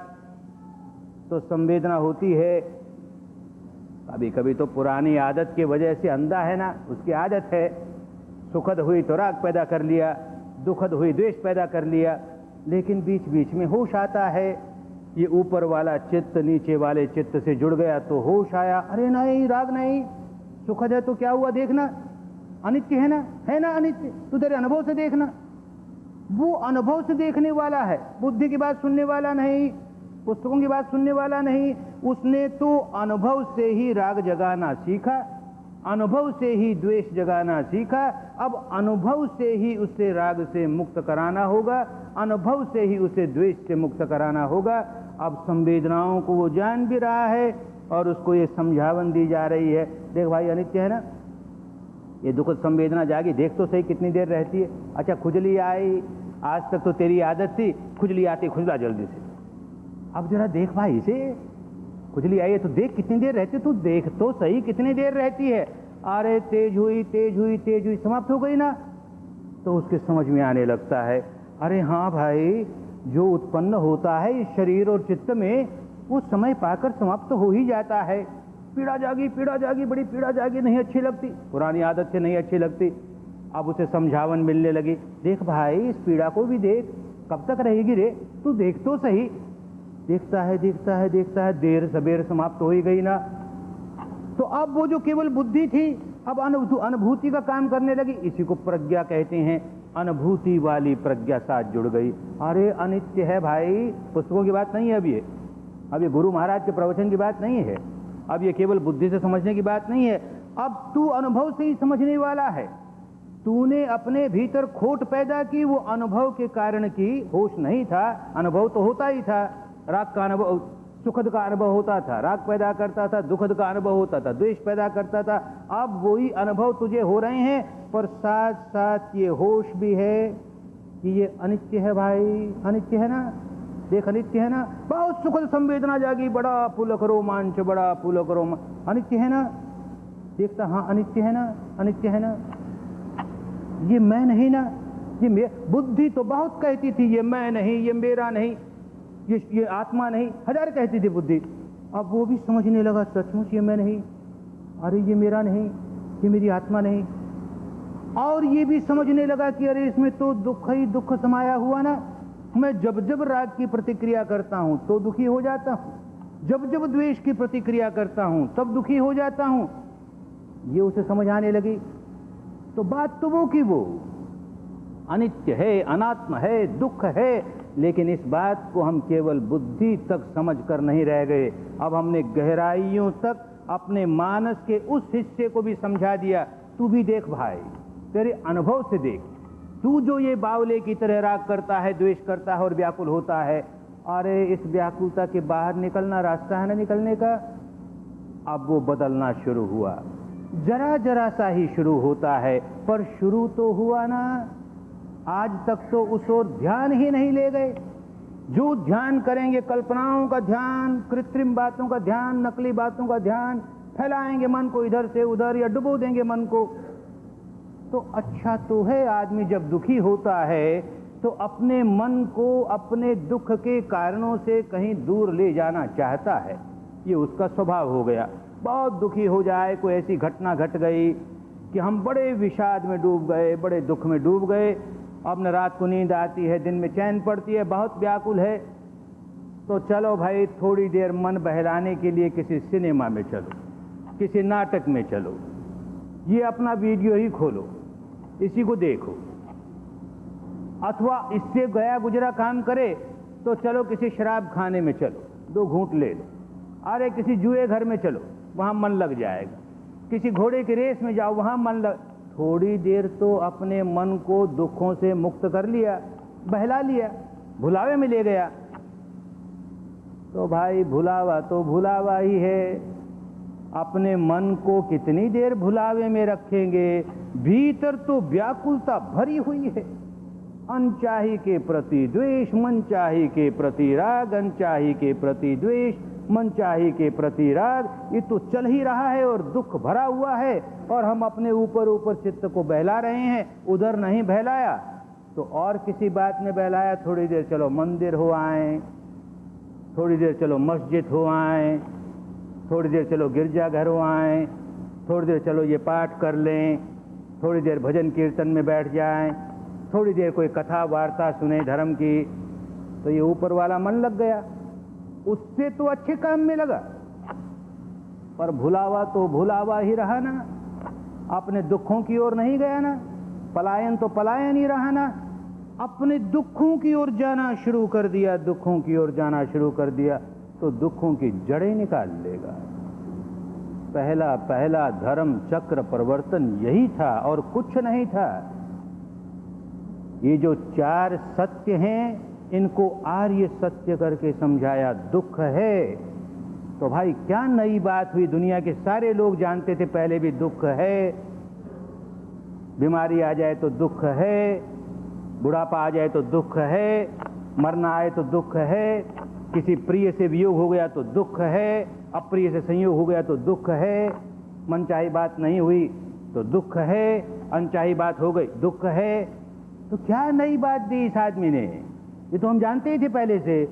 तो संवेदना होती है। कभी कभी तो पुरानी आदत की वजह से अंधा है ना, उसकी आदत है, सुखद हुई तो राग पैदा कर लिया, दुखद हुई द्वेष पैदा कर लिया, लेकिन बीच बीच में होश आता है। ये ऊपर वाला चित्त नीचे वाले चित्त से जुड़ गया तो होश आया, अरे नहीं, राग नहीं, सुखद है तो क्या हुआ, देखना अनित्य है ना अनित्य, तू तेरे अनुभव से देखना। वो अनुभव से देखने वाला है, बुद्धि की बात सुनने वाला नहीं, पुस्तकों की बात सुनने वाला नहीं। उसने तो अनुभव से ही राग जगाना सीखा, अनुभव से ही द्वेष जगाना सीखा। अब अनुभव से ही उसे राग से मुक्त कराना होगा, अनुभव से ही उसे द्वेष से मुक्त कराना होगा। अब संवेदनाओं को वो जान भी रहा है और उसको ये समझावन दी जा रही है, देख भाई अनित्य है ना, ये दुखद संवेदना जागी, देख तो सही कितनी देर रहती है। अच्छा खुजली आई, आज तक तो तेरी आदत थी, खुजली आती खुजला जल्दी से, अब जरा देख भाई इसे, खुजली आई है तो देख कितनी देर रहती है, तू देख तो सही कितनी देर रहती है। अरे तेज हुई समाप्त हो गई ना, तो उसके समझ में आने लगता है, अरे हाँ भाई, जो उत्पन्न होता है इस शरीर और चित्त में, वो समय पाकर समाप्त तो हो ही जाता है। पीड़ा जागी, बड़ी पीड़ा जागी, नहीं अच्छी लगती, पुरानी आदत से नहीं अच्छी लगती। अब उसे समझावन मिलने लगी, देख भाई इस पीड़ा को भी देख, कब तक रहेगी रे, तू देख तो सही। देखता है, देर सबेर समाप्त हो ही गई ना। तो अब वो जो केवल बुद्धि थी, अब अनुभूति का काम करने लगी। इसी को प्रज्ञा कहते हैं, अनुभूति वाली प्रज्ञा साथ जुड़ गई। अरे अनित्य है भाई, पुस्तकों की बात नहीं है, अब ये गुरु महाराज के प्रवचन की बात नहीं है, अब ये केवल बुद्धि से समझने की बात नहीं है, अब तू अनुभव से ही समझने वाला है। तूने अपने भीतर खोट पैदा की, वो अनुभव के कारण की, होश नहीं था, अनुभव तो होता ही था। राग का अनुभव, सुखद का अनुभव होता था, राग पैदा करता था, दुखद का अनुभव होता था, द्वेष पैदा करता था। अब वही अनुभव तुझे हो रहे हैं, पर साथ साथ ये होश भी है कि ये अनित्य है भाई, अनित्य है ना, देख अनित्य है ना, बहुत सुखद संवेदना जागी, बड़ा पुलक रोमांच, बड़ा पुलक रोमांच, अनित्य है ना, देखता हाँ अनित्य है ना, अनित्य है ना, ये मैं नहीं ना, ये बुद्धि तो बहुत कहती थी ये मैं नहीं, ये मेरा नहीं, ये आत्मा नहीं, हजार कहती थी बुद्धि। अब वो भी समझने लगा सचमुच ये मैं नहीं, अरे ये मेरा नहीं, ये मेरी आत्मा नहीं। और ये भी समझने लगा कि अरे इसमें तो दुख ही दुख समाया हुआ ना, मैं जब जब राग की प्रतिक्रिया करता हूं तो दुखी हो जाता हूं, जब जब द्वेष की प्रतिक्रिया करता हूं तब दुखी हो जाता हूं। ये उसे समझ आने लगी। तो बात तो वो की वो अनित्य है, अनात्म है, दुख है, लेकिन इस बात को हम केवल बुद्धि तक समझ कर नहीं रह गए, अब हमने गहराइयों तक अपने मानस के उस हिस्से को भी समझा दिया। तू भी देख भाई, तेरे अनुभव से देख, तू जो ये बावले की तरह राग करता है, द्वेष करता है और व्याकुल होता है, अरे इस व्याकुलता के बाहर निकलना रास्ता है ना निकलने का। अब वो बदलना शुरू हुआ, जरा जरा सा ही शुरू होता है, पर शुरू तो हुआ ना। आज तक तो उस ओर ध्यान ही नहीं ले गए। जो ध्यान करेंगे, कल्पनाओं का ध्यान, कृत्रिम बातों का ध्यान, नकली बातों का ध्यान, फैलाएंगे मन को इधर से उधर या डुबो देंगे मन को। तो अच्छा तो है आदमी जब दुखी होता है तो अपने मन को अपने दुख के कारणों से कहीं दूर ले जाना चाहता है, ये उसका स्वभाव हो गया। बहुत दुखी हो जाए, कोई ऐसी घटना घट गई कि हम बड़े विषाद में डूब गए, बड़े दुख में डूब गए, अब न रात को नींद आती है, दिन में चैन पड़ती है, बहुत व्याकुल है, तो चलो भाई थोड़ी देर मन बहलाने के लिए किसी सिनेमा में चलो, किसी नाटक में चलो, ये अपना वीडियो ही खोलो, इसी को देखो, अथवा इससे गया गुजरा काम करे तो चलो किसी शराब खाने में चलो, 2 घूंट ले लो, अरे किसी जुए घर में चलो, वहां मन लग जाएगा, किसी घोड़े की रेस में जाओ, वहां मन लग। थोड़ी देर तो अपने मन को दुखों से मुक्त कर लिया, बहला लिया, भुलावे में ले गया। तो भाई भुलावा तो भुलावा ही है, अपने मन को कितनी देर भुलावे में रखेंगे, भीतर तो व्याकुलता भरी हुई है। अनचाही के प्रति द्वेष, मनचाही के प्रति राग, अनचाही के प्रति द्वेष, मनचाही के प्रति राग, ये तो चल ही रहा है और दुख भरा हुआ है, और हम अपने ऊपर ऊपर चित्त को बहला रहे हैं। उधर नहीं बहलाया तो और किसी बात में बहलाया, थोड़ी देर चलो मंदिर हो आए, थोड़ी देर चलो मस्जिद हो आए, थोड़ी देर चलो गिरजाघर हो आए, थोड़ी देर चलो ये पाठ कर लें, थोड़ी देर भजन कीर्तन में बैठ जाएं, थोड़ी देर कोई कथा वार्ता सुने धर्म की, तो ये ऊपर वाला मन लग गया, उससे तो अच्छे काम में लगा। पर भुलावा तो भुलावा ही रहा ना, अपने दुखों की ओर नहीं गया ना, पलायन तो पलायन ही रहा ना, अपने दुखों की ओर जाना शुरू कर दिया, दुखों की ओर जाना शुरू कर दिया तो दुखों की जड़ें निकाल लेगा। पहला पहला धर्म चक्र परिवर्तन यही था और कुछ नहीं था। ये जो 4 सत्य हैं, इनको आर्य सत्य करके समझाया। दुख है तो भाई क्या नई बात हुई, दुनिया के सारे लोग जानते थे पहले भी दुख है, बीमारी आ जाए तो दुख है, बुढ़ापा आ जाए तो दुख है, मरना आए तो दुख है, किसी प्रिय से वियोग हो गया तो दुख है, अप्रिय से संयोग हो गया तो दुख है, मनचाही बात नहीं हुई तो दुख है, अनचाही बात हो गई दुख है। तो क्या नई बात दी इस आदमी ने, ये तो हम जानते ही थे पहले से।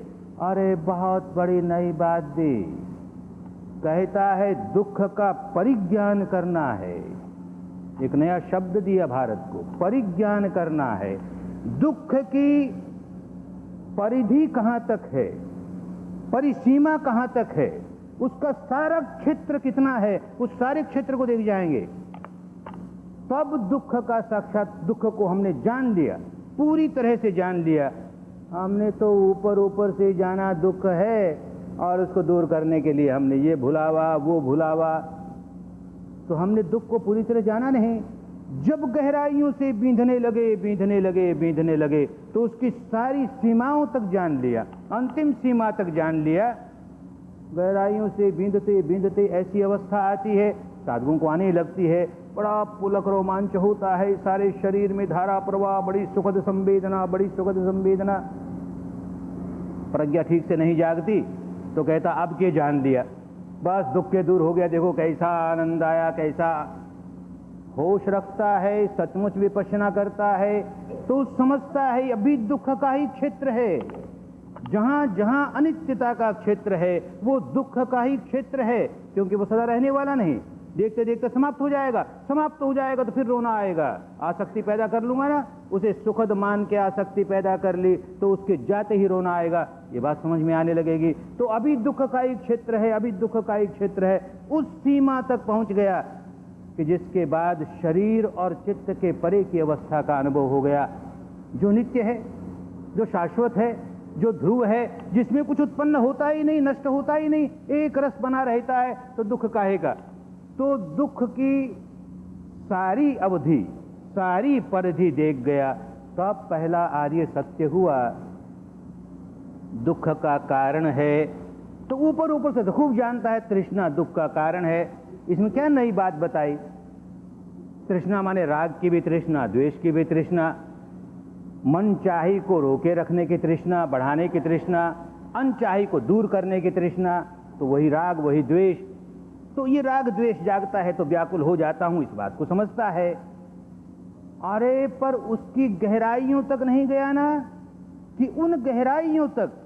अरे बहुत बड़ी नई बात दी, कहता है दुख का परिज्ञान करना है। एक नया शब्द दिया भारत को, परिज्ञान करना है। दुख की परिधि कहां तक है, परिसीमा कहां तक है, उसका सारा क्षेत्र कितना है, उस सारे क्षेत्र को देख जाएंगे तब दुख का साक्षात, दुख को हमने जान लिया, पूरी तरह से जान लिया। हमने तो ऊपर ऊपर से जाना दुख है और उसको दूर करने के लिए हमने ये भुलावा वो भुलावा, तो हमने दुख को पूरी तरह जाना नहीं। जब गहराइयों से बींधने लगे बींधने लगे बींधने लगे तो उसकी सारी सीमाओं तक जान लिया, अंतिम सीमा तक जान लिया। गहराइयों से बींधते बींधते ऐसी अवस्था आती है, साधुओं को आने लगती है, बड़ा पुलक रोमांच होता है, सारे शरीर में धारा प्रवाह, बड़ी सुखद संवेदना, बड़ी सुखद संवेदना। प्रज्ञा ठीक से नहीं जागती तो कहता अब के जान लिया, बस दुख के दूर हो गया, देखो कैसा आनंद आया, कैसा। होश रखता है, सचमुच विपश्यना करता है तो समझता है अभी दुख का ही क्षेत्र है। जहां जहां अनित्यता का क्षेत्र है वो दुख का ही क्षेत्र है, क्योंकि वो सदा रहने वाला नहीं, देखते देखते समाप्त हो जाएगा। समाप्त हो जाएगा तो फिर रोना आएगा। आसक्ति पैदा कर लूंगा ना, उसे सुखद मान के आसक्ति पैदा कर ली तो उसके जाते ही रोना आएगा, ये बात समझ में आने लगेगी। तो अभी दुख का ही क्षेत्र है, अभी दुख का ही क्षेत्र है, उस सीमा तक पहुंच गया कि जिसके बाद शरीर और चित्त के परे की अवस्था का अनुभव हो गया, जो नित्य है, जो शाश्वत है, जो ध्रुव है, जिसमें कुछ उत्पन्न होता ही नहीं, नष्ट होता ही नहीं, एक रस बना रहता है, तो दुख काहेगा। तो दुख की सारी अवधि, सारी परिधि देख गया, तब पहला आर्य सत्य हुआ। दुख का कारण है तो ऊपर ऊपर से तो खूब जानता है, तृष्णा दुख का कारण है, इसमें क्या नई बात बताई। तृष्णा माने राग की भी तृष्णा, द्वेष की भी तृष्णा, मन चाही को रोके रखने की तृष्णा, बढ़ाने की तृष्णा, अनचाही को दूर करने की तृष्णा, तो वही राग वही द्वेष। तो ये राग द्वेष जागता है तो व्याकुल हो जाता हूं, इस बात को समझता है। अरे पर उसकी गहराइयों तक नहीं गया ना, कि उन गहराइयों तक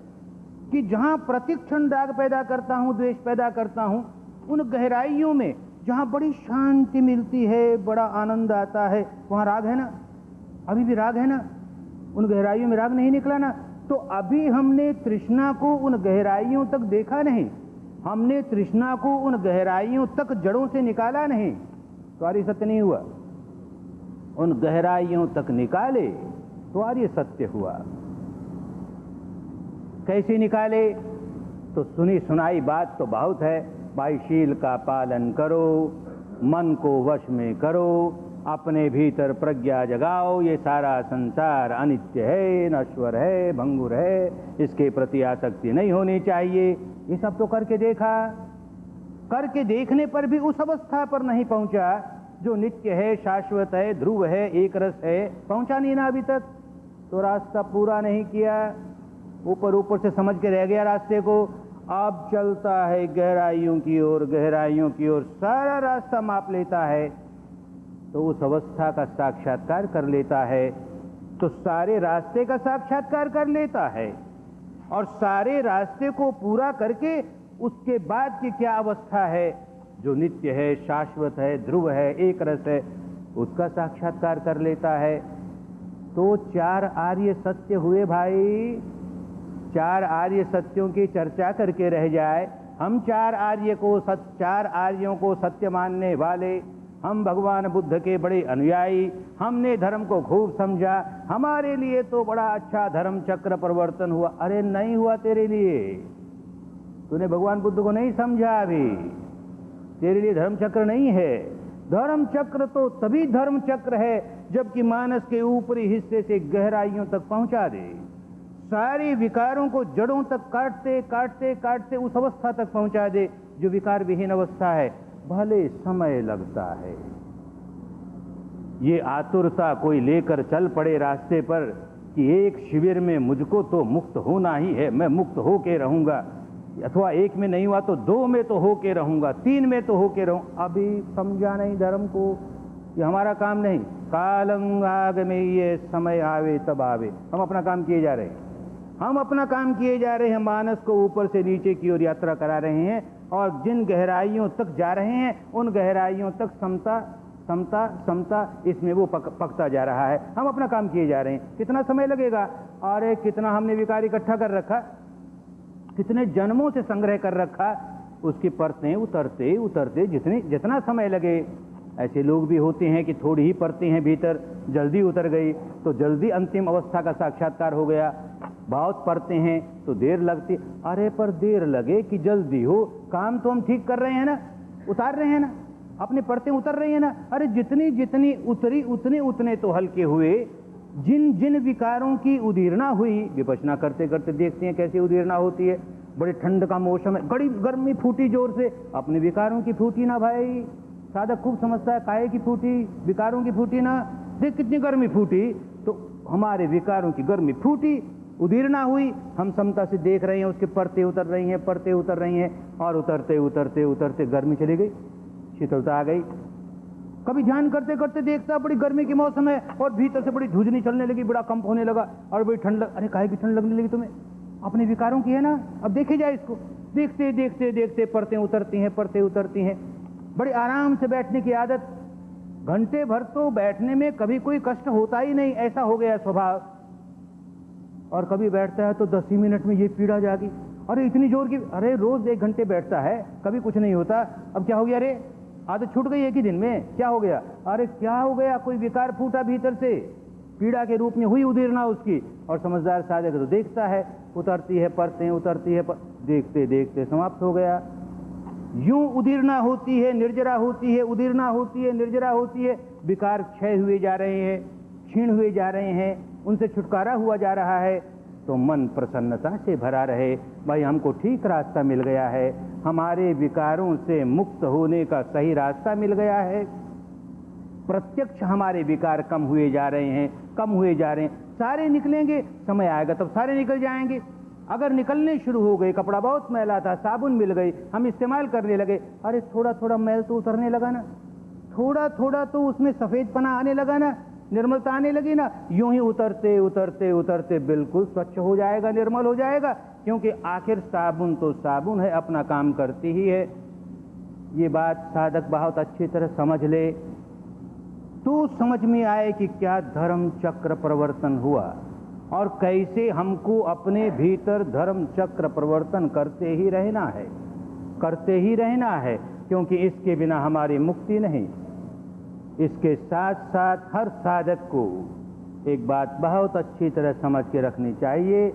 कि जहां प्रतिक्षण राग पैदा करता हूं, द्वेष पैदा करता हूं, उन गहराइयों में जहां बड़ी शांति मिलती है, बड़ा आनंद आता है, वहां राग है ना, अभी भी राग है ना, उन गहराइयों में राग नहीं निकला ना। तो अभी हमने तृष्णा को उन गहराइयों तक देखा नहीं, हमने तृष्णा को उन गहराइयों तक जड़ों से निकाला नहीं, तो आर्य सत्य नहीं हुआ। उन गहराइयों तक निकाले तो आर्य सत्य हुआ। कैसे निकाले? तो सुनी सुनाई बात तो बहुत है, भाई शील का पालन करो, मन को वश में करो, अपने भीतर प्रज्ञा जगाओ, ये सारा संसार अनित्य है, नश्वर है, भंगुर है, इसके प्रति आसक्ति नहीं होनी चाहिए। ये सब तो करके देखा, करके देखने पर भी उस अवस्था पर नहीं पहुंचा जो नित्य है, शाश्वत है, ध्रुव है, एक रस है, पहुंचा नहीं ना अभी तक। तो रास्ता पूरा नहीं किया, ऊपर ऊपर से समझ के रह गया रास्ते को। अब चलता है गहराइयों की ओर, गहराइयों की ओर, सारा रास्ता माप लेता है तो उस अवस्था का साक्षात्कार कर लेता है। तो सारे रास्ते का साक्षात्कार कर लेता है और सारे रास्ते को पूरा करके उसके बाद की क्या अवस्था है, जो नित्य है, शाश्वत है, ध्रुव है, एक रस है, उसका साक्षात्कार कर लेता है। तो चार आर्य सत्य हुए भाई। चार आर्य सत्यों की चर्चा करके रह जाए, हम चार आर्यों को सत्य मानने वाले, हम भगवान बुद्ध के बड़े अनुयायी, हमने धर्म को खूब समझा, हमारे लिए तो बड़ा अच्छा धर्म चक्र परिवर्तन हुआ। अरे नहीं हुआ तेरे लिए, तूने भगवान बुद्ध को नहीं समझा, अभी तेरे लिए धर्म चक्र नहीं है। धर्म चक्र तो तभी धर्म चक्र है जबकि मानस के ऊपरी हिस्से से गहराइयों तक पहुंचा दे, सारे विकारों को जड़ों तक काटते काटते काटते उस अवस्था तक पहुंचा दे जो विकार विहीन अवस्था है। भले समय लगता है, ये आतुरता कोई लेकर चल पड़े रास्ते पर कि एक शिविर में मुझको तो मुक्त होना ही है, मैं मुक्त होके रहूंगा, अथवा एक में नहीं हुआ तो दो में तो होके रहूंगा, तीन में तो होके रहूं। अभी समझा नहीं धर्म को, ये हमारा काम नहीं। कालंग आगमे, ये समय आवे तब आवे, हम अपना काम किए जा रहे हैं, हम अपना काम किए जा रहे हैं, मानस को ऊपर से नीचे की ओर यात्रा करा रहे हैं और जिन गहराइयों तक जा रहे हैं उन गहराइयों तक समता समता समता, इसमें वो पकता जा रहा है। हम अपना काम किए जा रहे हैं। कितना समय लगेगा? अरे कितना हमने विकार इकट्ठा कर रखा, कितने जन्मों से संग्रह कर रखा, उसकी परतें उतरते उतरते जितना समय लगे। ऐसे लोग भी होते हैं कि थोड़ी ही परतें हैं भीतर, जल्दी उतर गई तो जल्दी अंतिम अवस्था का साक्षात्कार हो गया। बहुत परतें हैं तो देर लगती। अरे पर देर लगे कि जल्दी हो, काम तो हम ठीक कर रहे हैं ना, उतार रहे हैं ना, अपनी परतें उतर रही है ना। अरे जितनी जितनी उतरी उतने उतने तो हल्के हुए। जिन जिन विकारों की उदीरना हुई, विपश्यना करते करते देखते हैं कैसी उदीरना होती है। बड़े ठंड का मौसम है, बड़ी गर्मी फूटी जोर से, अपने विकारों की फूटी ना भाई। साधक खूब समझता है, काहे की फूटी, विकारों की फूटी ना। देख कितनी गर्मी फूटी, तो हमारे विकारों की गर्मी फूटी, उदीरना हुई, हम समता से देख रहे हैं, उसके परतें उतर रही हैं, परतें उतर रही हैं, और उतरते उतरते उतरते गर्मी चली गई, शीतलता आ गई। कभी ध्यान करते करते देखता बड़ी गर्मी के मौसम है और भीतर से बड़ी धुजनी चलने लगी, बड़ा कंप होने लगा और बड़ी ठंड अरे काहे की ठंड लगने लगी तुम्हें? अपने विकारों की है ना। अब देखे जाए इसको, देखते देखते देखते परतें उतरती हैं, परतें उतरती हैं। बड़े आराम से बैठने की आदत, घंटे भर तो बैठने में कभी कोई कष्ट होता ही नहीं, ऐसा हो गया स्वभाव। और कभी बैठता है तो 10 ही मिनट में ये पीड़ा जागी, अरे इतनी जोर की, अरे रोज 1 घंटे बैठता है, कभी कुछ नहीं होता, अब क्या हो गया? अरे आदत छूट गई एक ही दिन में, क्या हो गया? अरे क्या हो गया? कोई विकार फूटा भीतर से, पीड़ा के रूप में हुई उदीरना उसकी। और समझदार साधक तो देखता है, उतरती है परतें, उतरती है देखते देखते समाप्त हो गया। यूं उदीरना होती है, निर्जरा होती है, उदीरना होती है, निर्जरा होती है, विकार क्षय हुए जा रहे हैं, क्षीण हुए जा रहे हैं, उनसे छुटकारा हुआ जा रहा है। तो मन प्रसन्नता से भरा रहे, भाई हमको ठीक रास्ता मिल गया है, हमारे विकारों से मुक्त होने का सही रास्ता मिल गया है। प्रत्यक्ष हमारे विकार कम हुए जा रहे हैं, कम हुए जा रहे हैं। सारे निकलेंगे, समय आएगा तब सारे निकल जाएंगे। अगर निकलने शुरू हो गए, कपड़ा बहुत मैला था, साबुन मिल गई, हम इस्तेमाल करने लगे, अरे थोड़ा थोड़ा मैल तो उतरने लगा ना, थोड़ा थोड़ा तो उसमें सफेदपना आने लगा ना, निर्मलता आने लगी ना। यूं ही उतरते उतरते उतरते बिल्कुल स्वच्छ हो जाएगा, निर्मल हो जाएगा, क्योंकि आखिर साबुन तो साबुन है, अपना काम करती ही है। ये बात साधक बहुत अच्छी तरह समझ ले तो समझ में आए कि क्या धर्म चक्र प्रवर्तन हुआ और कैसे हमको अपने भीतर धर्म चक्र प्रवर्तन करते ही रहना है, करते ही रहना है, क्योंकि इसके बिना हमारी मुक्ति नहीं। इसके साथ साथ हर साधक को एक बात बहुत अच्छी तरह समझ के रखनी चाहिए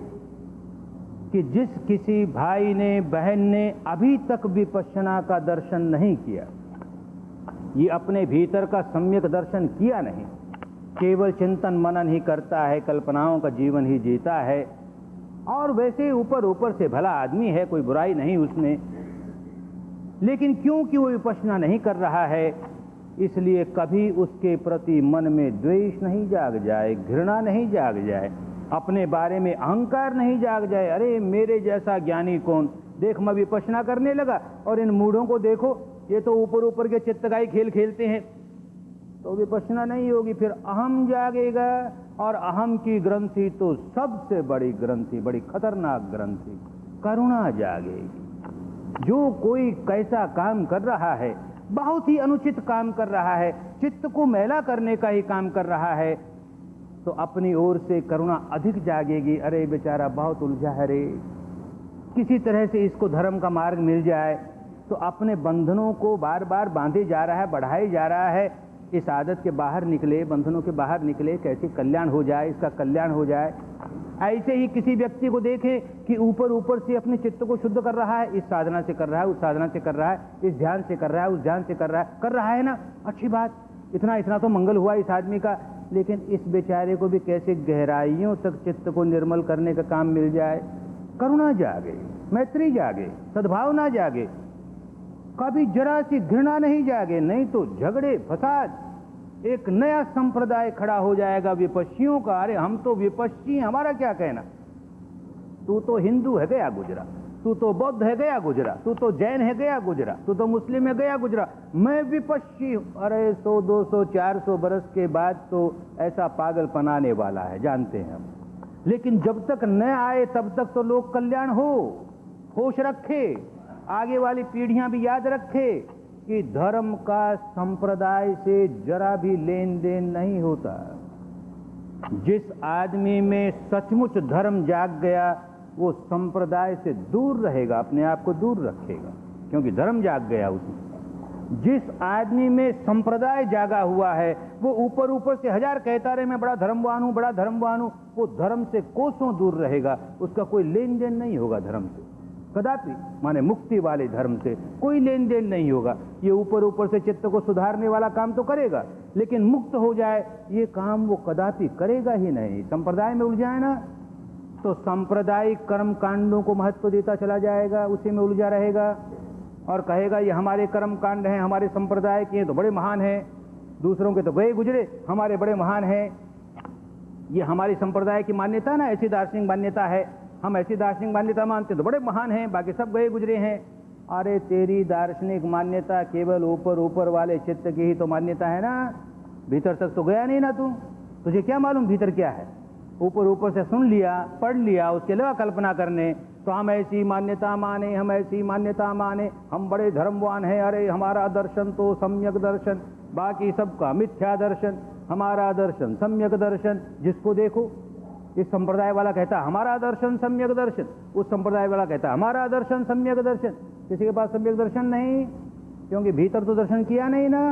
कि जिस किसी भाई ने, बहन ने अभी तक विपश्यना का दर्शन नहीं किया, ये अपने भीतर का सम्यक दर्शन किया नहीं, केवल चिंतन मनन ही करता है, कल्पनाओं का जीवन ही जीता है, और वैसे ऊपर ऊपर से भला आदमी है, कोई बुराई नहीं उसमें, लेकिन क्योंकि वो विपश्यना नहीं कर रहा है, इसलिए कभी उसके प्रति मन में द्वेष नहीं जाग जाए, घृणा नहीं जाग जाए, अपने बारे में अहंकार नहीं जाग जाए, अरे मेरे जैसा ज्ञानी कौन, देख मैं विपश्यना करने लगा और इन मूढ़ों को देखो, ये तो ऊपर ऊपर के चित्तगाई खेल खेलते हैं, तो विपश्यना नहीं होगी, फिर अहम जागेगा। और अहम की ग्रंथि तो सबसे बड़ी ग्रंथि, बड़ी खतरनाक ग्रंथि, करुणा जागेगी। जो कोई कैसा काम कर रहा है, बहुत ही अनुचित काम कर रहा है, चित्त को मैला करने का ही काम कर रहा है, तो अपनी ओर से करुणा अधिक जागेगी। अरे बेचारा बहुत उलझा है रे, किसी तरह से इसको धर्म का मार्ग मिल जाए, तो अपने बंधनों को बार बार बांधे जा रहा है, बढ़ाए जा रहा है। इस आदत के बाहर निकले, बंधनों के बाहर निकले, कैसे कल्याण हो जाए, इसका कल्याण हो जाए। ऐसे ही किसी व्यक्ति को देखें कि ऊपर ऊपर से अपने चित्त को शुद्ध कर रहा है, इस साधना से कर रहा है, उस साधना से कर रहा है, इस ध्यान से कर रहा है, उस ध्यान से कर रहा है ना, अच्छी बात, इतना इतना तो मंगल हुआ इस आदमी का। लेकिन इस बेचारे को भी कैसे गहराइयों तक चित्त को निर्मल करने का काम मिल जाए। करुणा जागे, मैत्री जागे, सद्भावना जागे, कभी जरा सी घृणा नहीं जागे, नहीं तो झगड़े फसाद, एक नया संप्रदाय खड़ा हो जाएगा विपश्चियों का। अरे हम तो विपश्ची, हमारा क्या कहना, तू तो हिंदू है गया गुजरा, तू तो बौद्ध है गया गुजरा, तू तो जैन है गया गुजरा, तू तो मुस्लिम है गया गुजरा, मैं विपश्ची हूं। अरे 100 200 400 बरस के बाद तो ऐसा पागलपन आने वाला है, जानते हैं हम। लेकिन जब तक न आए तब तक तो लोक कल्याण हो, होश रखे, आगे वाली पीढ़ियां भी याद रखे कि धर्म का संप्रदाय से जरा भी लेन देन नहीं होता। जिस आदमी में सचमुच धर्म जाग गया, वो संप्रदाय से दूर रहेगा, अपने आप को दूर रखेगा, क्योंकि धर्म जाग गया उसमें। जिस आदमी में संप्रदाय जागा हुआ है, वो ऊपर ऊपर से हजार कहता रहे मैं बड़ा धर्मवान हूं, बड़ा धर्मवान हूं, वो धर्म से कोसों दूर रहेगा, उसका कोई लेन देन नहीं होगा धर्म से, कदापि, माने मुक्ति वाले धर्म से कोई लेन देन नहीं होगा। ये ऊपर ऊपर से चित्त को सुधारने वाला काम तो करेगा, लेकिन मुक्त हो जाए ये काम वो कदापि करेगा ही नहीं। संप्रदाय में उलझा है ना, तो सांप्रदायिक कर्म कांडों को महत्व देता चला जाएगा, उसी में उलझा रहेगा और कहेगा ये हमारे कर्म कांड हैं, हमारे संप्रदाय के तो बड़े महान हैं, दूसरों के तो गए गुजरे, हमारे बड़े महान हैं। ये हमारी संप्रदाय की मान्यता ना, ऐसी दार्शनिक मान्यता है। हम ऐसी दार्शनिक मान्यता मानते तो बड़े महान हैं, बाकी सब गए गुजरे हैं। अरे तेरी दार्शनिक मान्यता केवल ऊपर ऊपर वाले चित्त की ही तो मान्यता है ना, भीतर तक तो गया नहीं ना तू। तुझे क्या मालूम भीतर क्या है? ऊपर ऊपर से सुन लिया, पढ़ लिया, उसके अलावा कल्पना करने तो हम ऐसी मान्यता माने, हम ऐसी मान्यता माने, हम बड़े धर्मवान हैं। अरे हमारा दर्शन तो सम्यक दर्शन, बाकी सबका मिथ्या दर्शन, हमारा दर्शन सम्यक दर्शन। जिसको देखो, इस संप्रदाय वाला कहता हमारा दर्शन सम्यक दर्शन, उस संप्रदाय वाला कहता हमारा दर्शन सम्यक दर्शन। किसी के पास सम्यक दर्शन नहीं, क्योंकि भीतर तो दर्शन किया नहीं ना।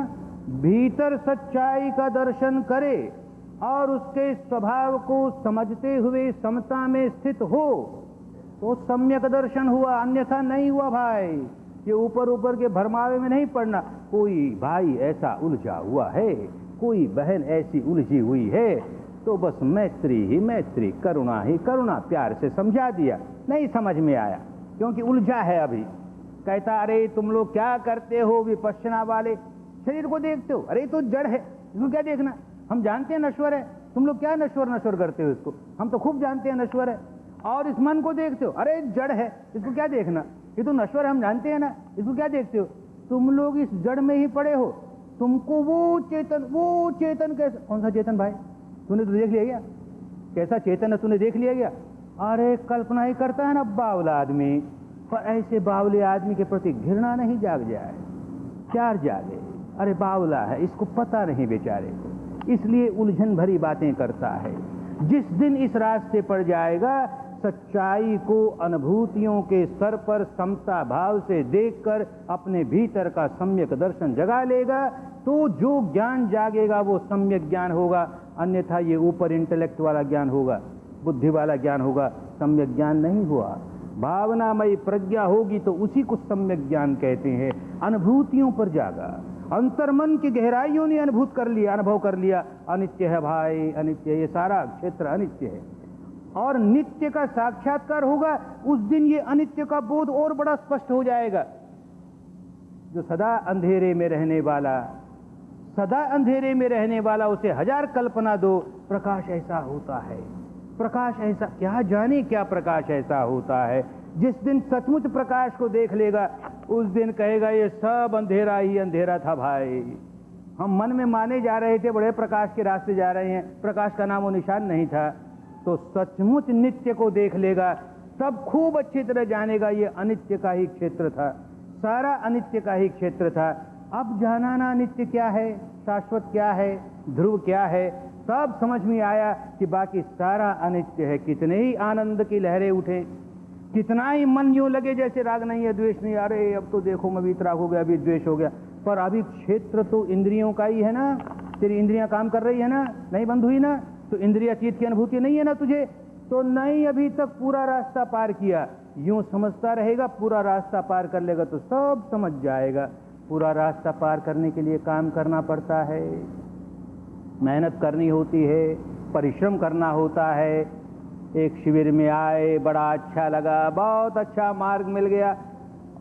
भीतर सच्चाई का दर्शन करे और उसके स्वभाव को समझते हुए समता में स्थित हो तो सम्यक दर्शन हुआ, अन्यथा नहीं हुआ भाई। ये ऊपर ऊपर के भरमावे में नहीं पड़ना। कोई भाई ऐसा उलझा हुआ है, कोई बहन ऐसी उलझी हुई है, तो बस मैत्री ही मैत्री, करुणा ही करुणा, प्यार से समझा दिया। नहीं समझ में आया क्योंकि उलझा है अभी। कहता अरे तुम लोग क्या करते हो विपश्यना वाले, शरीर को देखते हो, अरे तो जड़ है, इसको क्या देखना? हम जानते हैं नश्वर है, तुम लोग क्या नश्वर नश्वर करते हो इसको? हम तो खूब जानते हैं नश्वर है। और इस मन को देखते हो, अरे जड़ है, इसको क्या देखना? ये तो नश्वर है, हम जानते हैं ना, इसको क्या देखते हो? तुम लोग इस जड़ में ही पड़े हो। तुमको वो चेतन कैसा? कौन सा चेतन भाई? तूने तो देख लिया क्या? कैसा चेतन है तूने देख लिया क्या? अरे कल्पना ही करता है ना बावला आदमी। पर ऐसे बावले आदमी के प्रति घृणा नहीं जाग जाए, क्या जागे? अरे बावला है, इसको पता नहीं बेचारे को, इसलिए उलझन भरी बातें करता है। जिस दिन इस रास्ते पर जाएगा, सच्चाई को अनुभूतियों के स्तर पर समता भाव से देखकर अपने भीतर का सम्यक दर्शन जगा लेगा, तो जो ज्ञान जागेगा वो सम्यक ज्ञान होगा। अन्यथा ये ऊपर इंटेलेक्ट वाला ज्ञान होगा, बुद्धि वाला ज्ञान होगा, सम्यक ज्ञान नहीं हुआ। भावनामयी प्रज्ञा होगी तो उसी को सम्यक ज्ञान कहते हैं। अनुभूतियों पर जागा, अंतर्मन की गहराइयों ने अनुभूत कर लिया, अनुभव कर लिया, अनित्य है भाई, अनित्य, ये सारा क्षेत्र अनित्य है। और नित्य का साक्षात्कार होगा, उस दिन ये अनित्य का बोध और बड़ा स्पष्ट हो जाएगा। जो सदा अंधेरे में रहने वाला, सदा अंधेरे में रहने वाला, उसे हजार कल्पना दो, प्रकाश ऐसा होता है, प्रकाश ऐसा, क्या जाने क्या प्रकाश ऐसा होता है। जिस दिन सचमुच प्रकाश को देख लेगा, उस दिन कहेगा ये सब अंधेरा ही अंधेरा था भाई। हम मन में माने जा रहे थे बड़े प्रकाश के रास्ते जा रहे हैं, प्रकाश का नामो निशान नहीं था। तो सचमुच नित्य को देख लेगा, तब खूब अच्छी तरह जानेगा ये अनित्य का ही क्षेत्र था, सारा अनित्य का ही क्षेत्र था। अब जाना ना नित्य क्या है, शाश्वत क्या है, ध्रुव क्या है, तब समझ में आया कि बाकी सारा अनित्य है। कितने ही आनंद की लहरें उठे, कितना ही मन यूं लगे जैसे राग नहीं है, द्वेष नहीं, अरे अब तो देखो मैं वीतराग हो गया, अभी द्वेष हो गया, पर अभी क्षेत्र तो इंद्रियों का ही है ना, तेरी इंद्रियां काम कर रही है ना, नहीं बंद हुई ना, तो इंद्रियातीत की अनुभूति नहीं है ना तुझे, तो नहीं अभी तक पूरा रास्ता पार किया। यूं समझता रहेगा, पूरा रास्ता पार कर लेगा तो सब समझ जाएगा। पूरा रास्ता पार करने के लिए काम करना पड़ता है, मेहनत करनी होती है, परिश्रम करना होता है। एक शिविर में आए, बड़ा अच्छा लगा, बहुत अच्छा मार्ग मिल गया,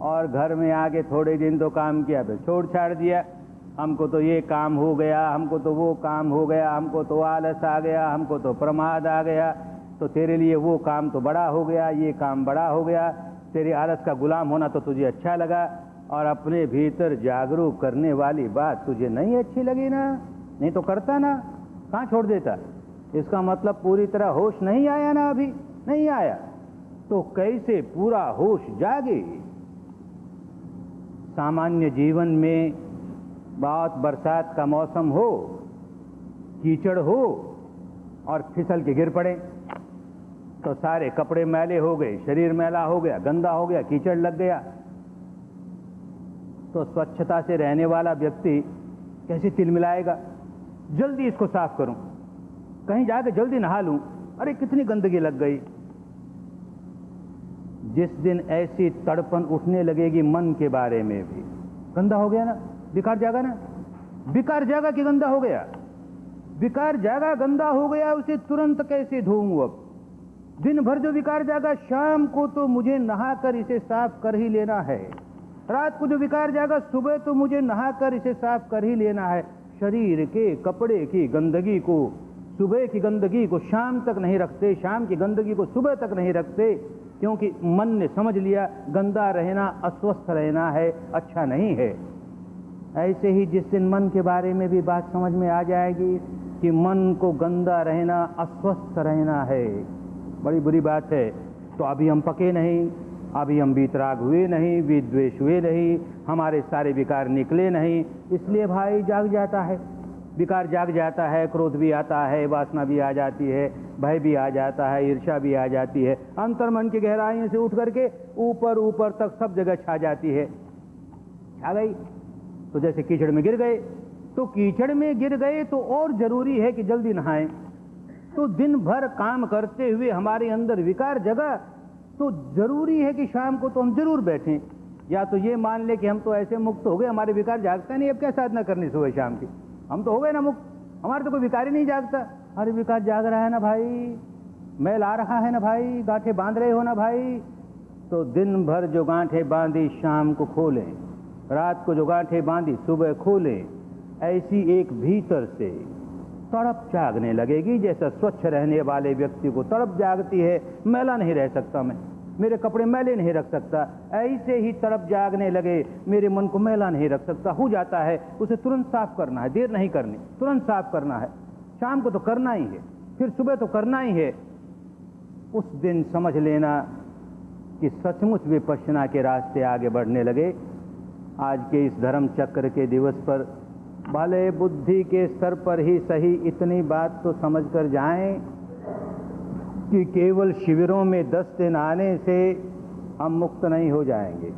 और घर में आके थोड़े दिन तो काम किया, फिर छोड़ छाड़ दिया। हमको तो ये काम हो गया, हमको तो वो काम हो गया, हमको तो आलस आ गया, हमको तो प्रमाद आ गया, तो तेरे लिए वो काम तो बड़ा हो गया, ये काम बड़ा हो गया। तेरे आलस का गुलाम होना तो तुझे अच्छा लगा, और अपने भीतर जागरूक करने वाली बात तुझे नहीं अच्छी लगी ना, नहीं तो करता ना, कहाँ छोड़ देता। इसका मतलब पूरी तरह होश नहीं आया ना, अभी नहीं आया, तो कैसे पूरा होश जागे। सामान्य जीवन में बहुत बरसात का मौसम हो, कीचड़ हो और फिसल के गिर पड़े, तो सारे कपड़े मैले हो गए, शरीर मैला हो गया, गंदा हो गया, कीचड़ लग गया, तो स्वच्छता से रहने वाला व्यक्ति कैसे तिलमिलाएगा, जल्दी इसको साफ करूं, कहीं जाके जल्दी नहा लूं, अरे कितनी गंदगी लग गई। जिस दिन ऐसी तड़पन उठने लगेगी मन के बारे में भी, गंदा हो गया ना, विकार जागा ना, विकार जागा कि गंदा हो गया, विकार जागा गंदा हो गया, उसे तुरंत कैसे धोऊं। अब दिन भर जो विकार जागा, शाम को तो मुझे नहाकर इसे साफ कर ही लेना है। रात को जो विकार जागा, सुबह तो मुझे नहाकर इसे साफ कर ही लेना है। शरीर के कपड़े की गंदगी को सुबह की गंदगी को शाम तक नहीं रखते, शाम की गंदगी को सुबह तक नहीं रखते, क्योंकि मन ने समझ लिया गंदा रहना अस्वस्थ रहना है, अच्छा नहीं है। ऐसे ही जिस दिन मन के बारे में भी बात समझ में आ जाएगी कि मन को गंदा रहना अस्वस्थ रहना है, बड़ी बुरी बात है, तो अभी हम पके नहीं, अभी हम वीतराग हुए नहीं, विद्वेष हुए नहीं, हमारे सारे विकार निकले नहीं, इसलिए भाई जाग जाता है, विकार जाग जाता है, क्रोध भी आता है, वासना भी आ जाती है, भय भी आ जाता है, ईर्ष्या भी आ जाती है, अंतर्मन की गहराइयों से उठ करके ऊपर ऊपर तक सब जगह छा जाती है। छा गई तो जैसे कीचड़ में गिर गए, तो कीचड़ में गिर गए तो और जरूरी है कि जल्दी नहाएं। तो दिन भर काम करते हुए हमारे अंदर विकार जगा, तो जरूरी है कि शाम को तो हम जरूर बैठें, या तो ये मान ले कि हम तो ऐसे मुक्त हो गए, हमारे विकार जागता नहीं, अब क्या साधना करनी सुबह शाम की, हम तो हो गए ना मुक्त, हमारे तो कोई विकार ही नहीं जागता। अरे विकार जाग रहा है ना भाई, मैल आ रहा है ना भाई, गांठें बांध रहे हो ना भाई, तो दिन भर जो गांठें बांधी शाम को खोलें, रात को जो गांठें बांधी सुबह खोलें। ऐसी एक भीतर से तड़प जागने लगेगी, जैसा स्वच्छ रहने वाले व्यक्ति को तड़प जागती है, मैला नहीं रह सकता मैं, मेरे कपड़े मैले नहीं रख सकता, ऐसे ही तड़प जागने लगे, मेरे मन को मैला नहीं रख सकता, हो जाता है, उसे तुरंत साफ करना है, देर नहीं करनी, तुरंत साफ करना है, शाम को तो करना ही है, फिर सुबह तो करना ही है। उस दिन समझ लेना कि सचमुच विपश्यना के रास्ते आगे बढ़ने लगे। आज के इस धर्म चक्र के दिवस पर भले बुद्धि के स्तर पर ही सही इतनी बात तो समझ कर जाएं कि केवल शिविरों में 10 दिन आने से हम मुक्त नहीं हो जाएंगे।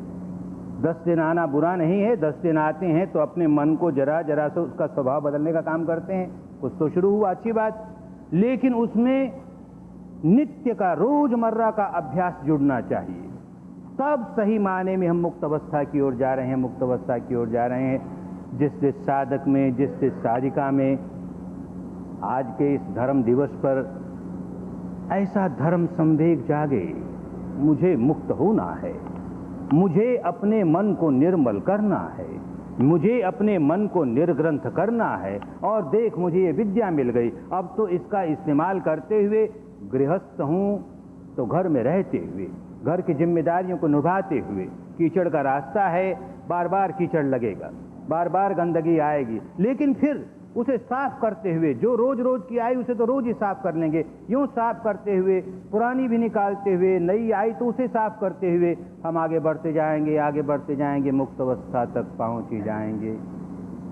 10 दिन आना बुरा नहीं है, 10 दिन आते हैं तो अपने मन को जरा जरा से उसका स्वभाव बदलने का काम करते हैं, कुछ तो शुरू हुआ, अच्छी बात, लेकिन उसमें नित्य का रोजमर्रा का अभ्यास जुड़ना चाहिए, तब सही माने में हम मुक्त अवस्था की ओर जा रहे हैं, मुक्त अवस्था की ओर जा रहे हैं। जिस जिस साधक में, जिस जिस साधिका में आज के इस धर्म दिवस पर ऐसा धर्म संवेग जागे, मुझे मुक्त होना है, मुझे अपने मन को निर्मल करना है, मुझे अपने मन को निर्ग्रंथ करना है, और देख मुझे ये विद्या मिल गई, अब तो इसका इस्तेमाल करते हुए, गृहस्थ हूं तो घर में रहते हुए, घर की जिम्मेदारियों को निभाते हुए, कीचड़ का रास्ता है, बार बार कीचड़ लगेगा, बार बार गंदगी आएगी, लेकिन फिर उसे साफ करते हुए, जो रोज रोज की आई उसे तो रोज ही साफ कर लेंगे, यूं साफ करते हुए, पुरानी भी निकालते हुए, नई आई तो उसे साफ करते हुए हम आगे बढ़ते जाएंगे, आगे बढ़ते जाएंगे, मुक्त अवस्था तक पहुंच ही जाएंगे।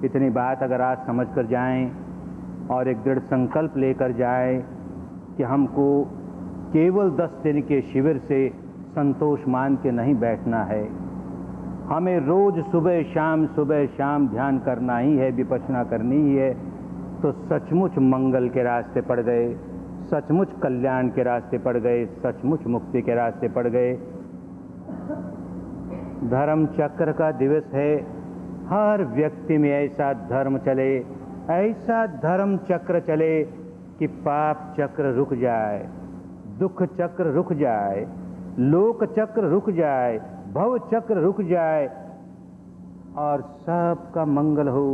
इतनी बात अगर आज समझ कर जाएं और एक दृढ़ संकल्प लेकर जाएं कि हमको केवल 10 दिन के शिविर से संतोष मान के नहीं बैठना है, हमें रोज सुबह शाम ध्यान करना ही है, विपश्यना करनी ही है, तो सचमुच मंगल के रास्ते पड़ गए, सचमुच कल्याण के रास्ते पड़ गए, सचमुच मुक्ति के रास्ते पड़ गए। धर्म चक्र का दिवस है, हर व्यक्ति में ऐसा धर्म चले, ऐसा धर्म चक्र चले कि पाप चक्र रुक जाए, दुख चक्र रुक जाए, लोक चक्र रुक जाए, भव चक्र रुक जाए, और सबका मंगल हो,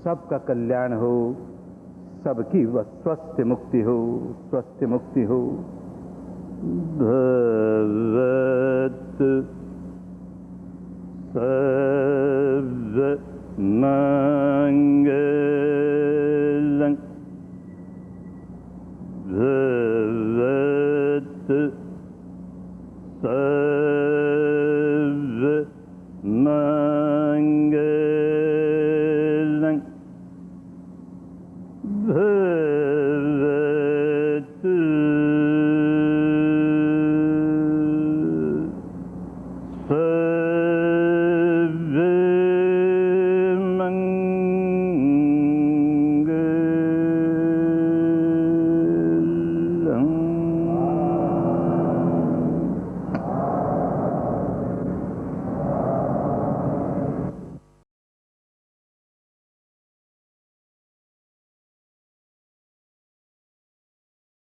सबका कल्याण हो, सबकी स्वस्थ मुक्ति हो, स्वस्थ मुक्ति हो। भवत सर्व मंगल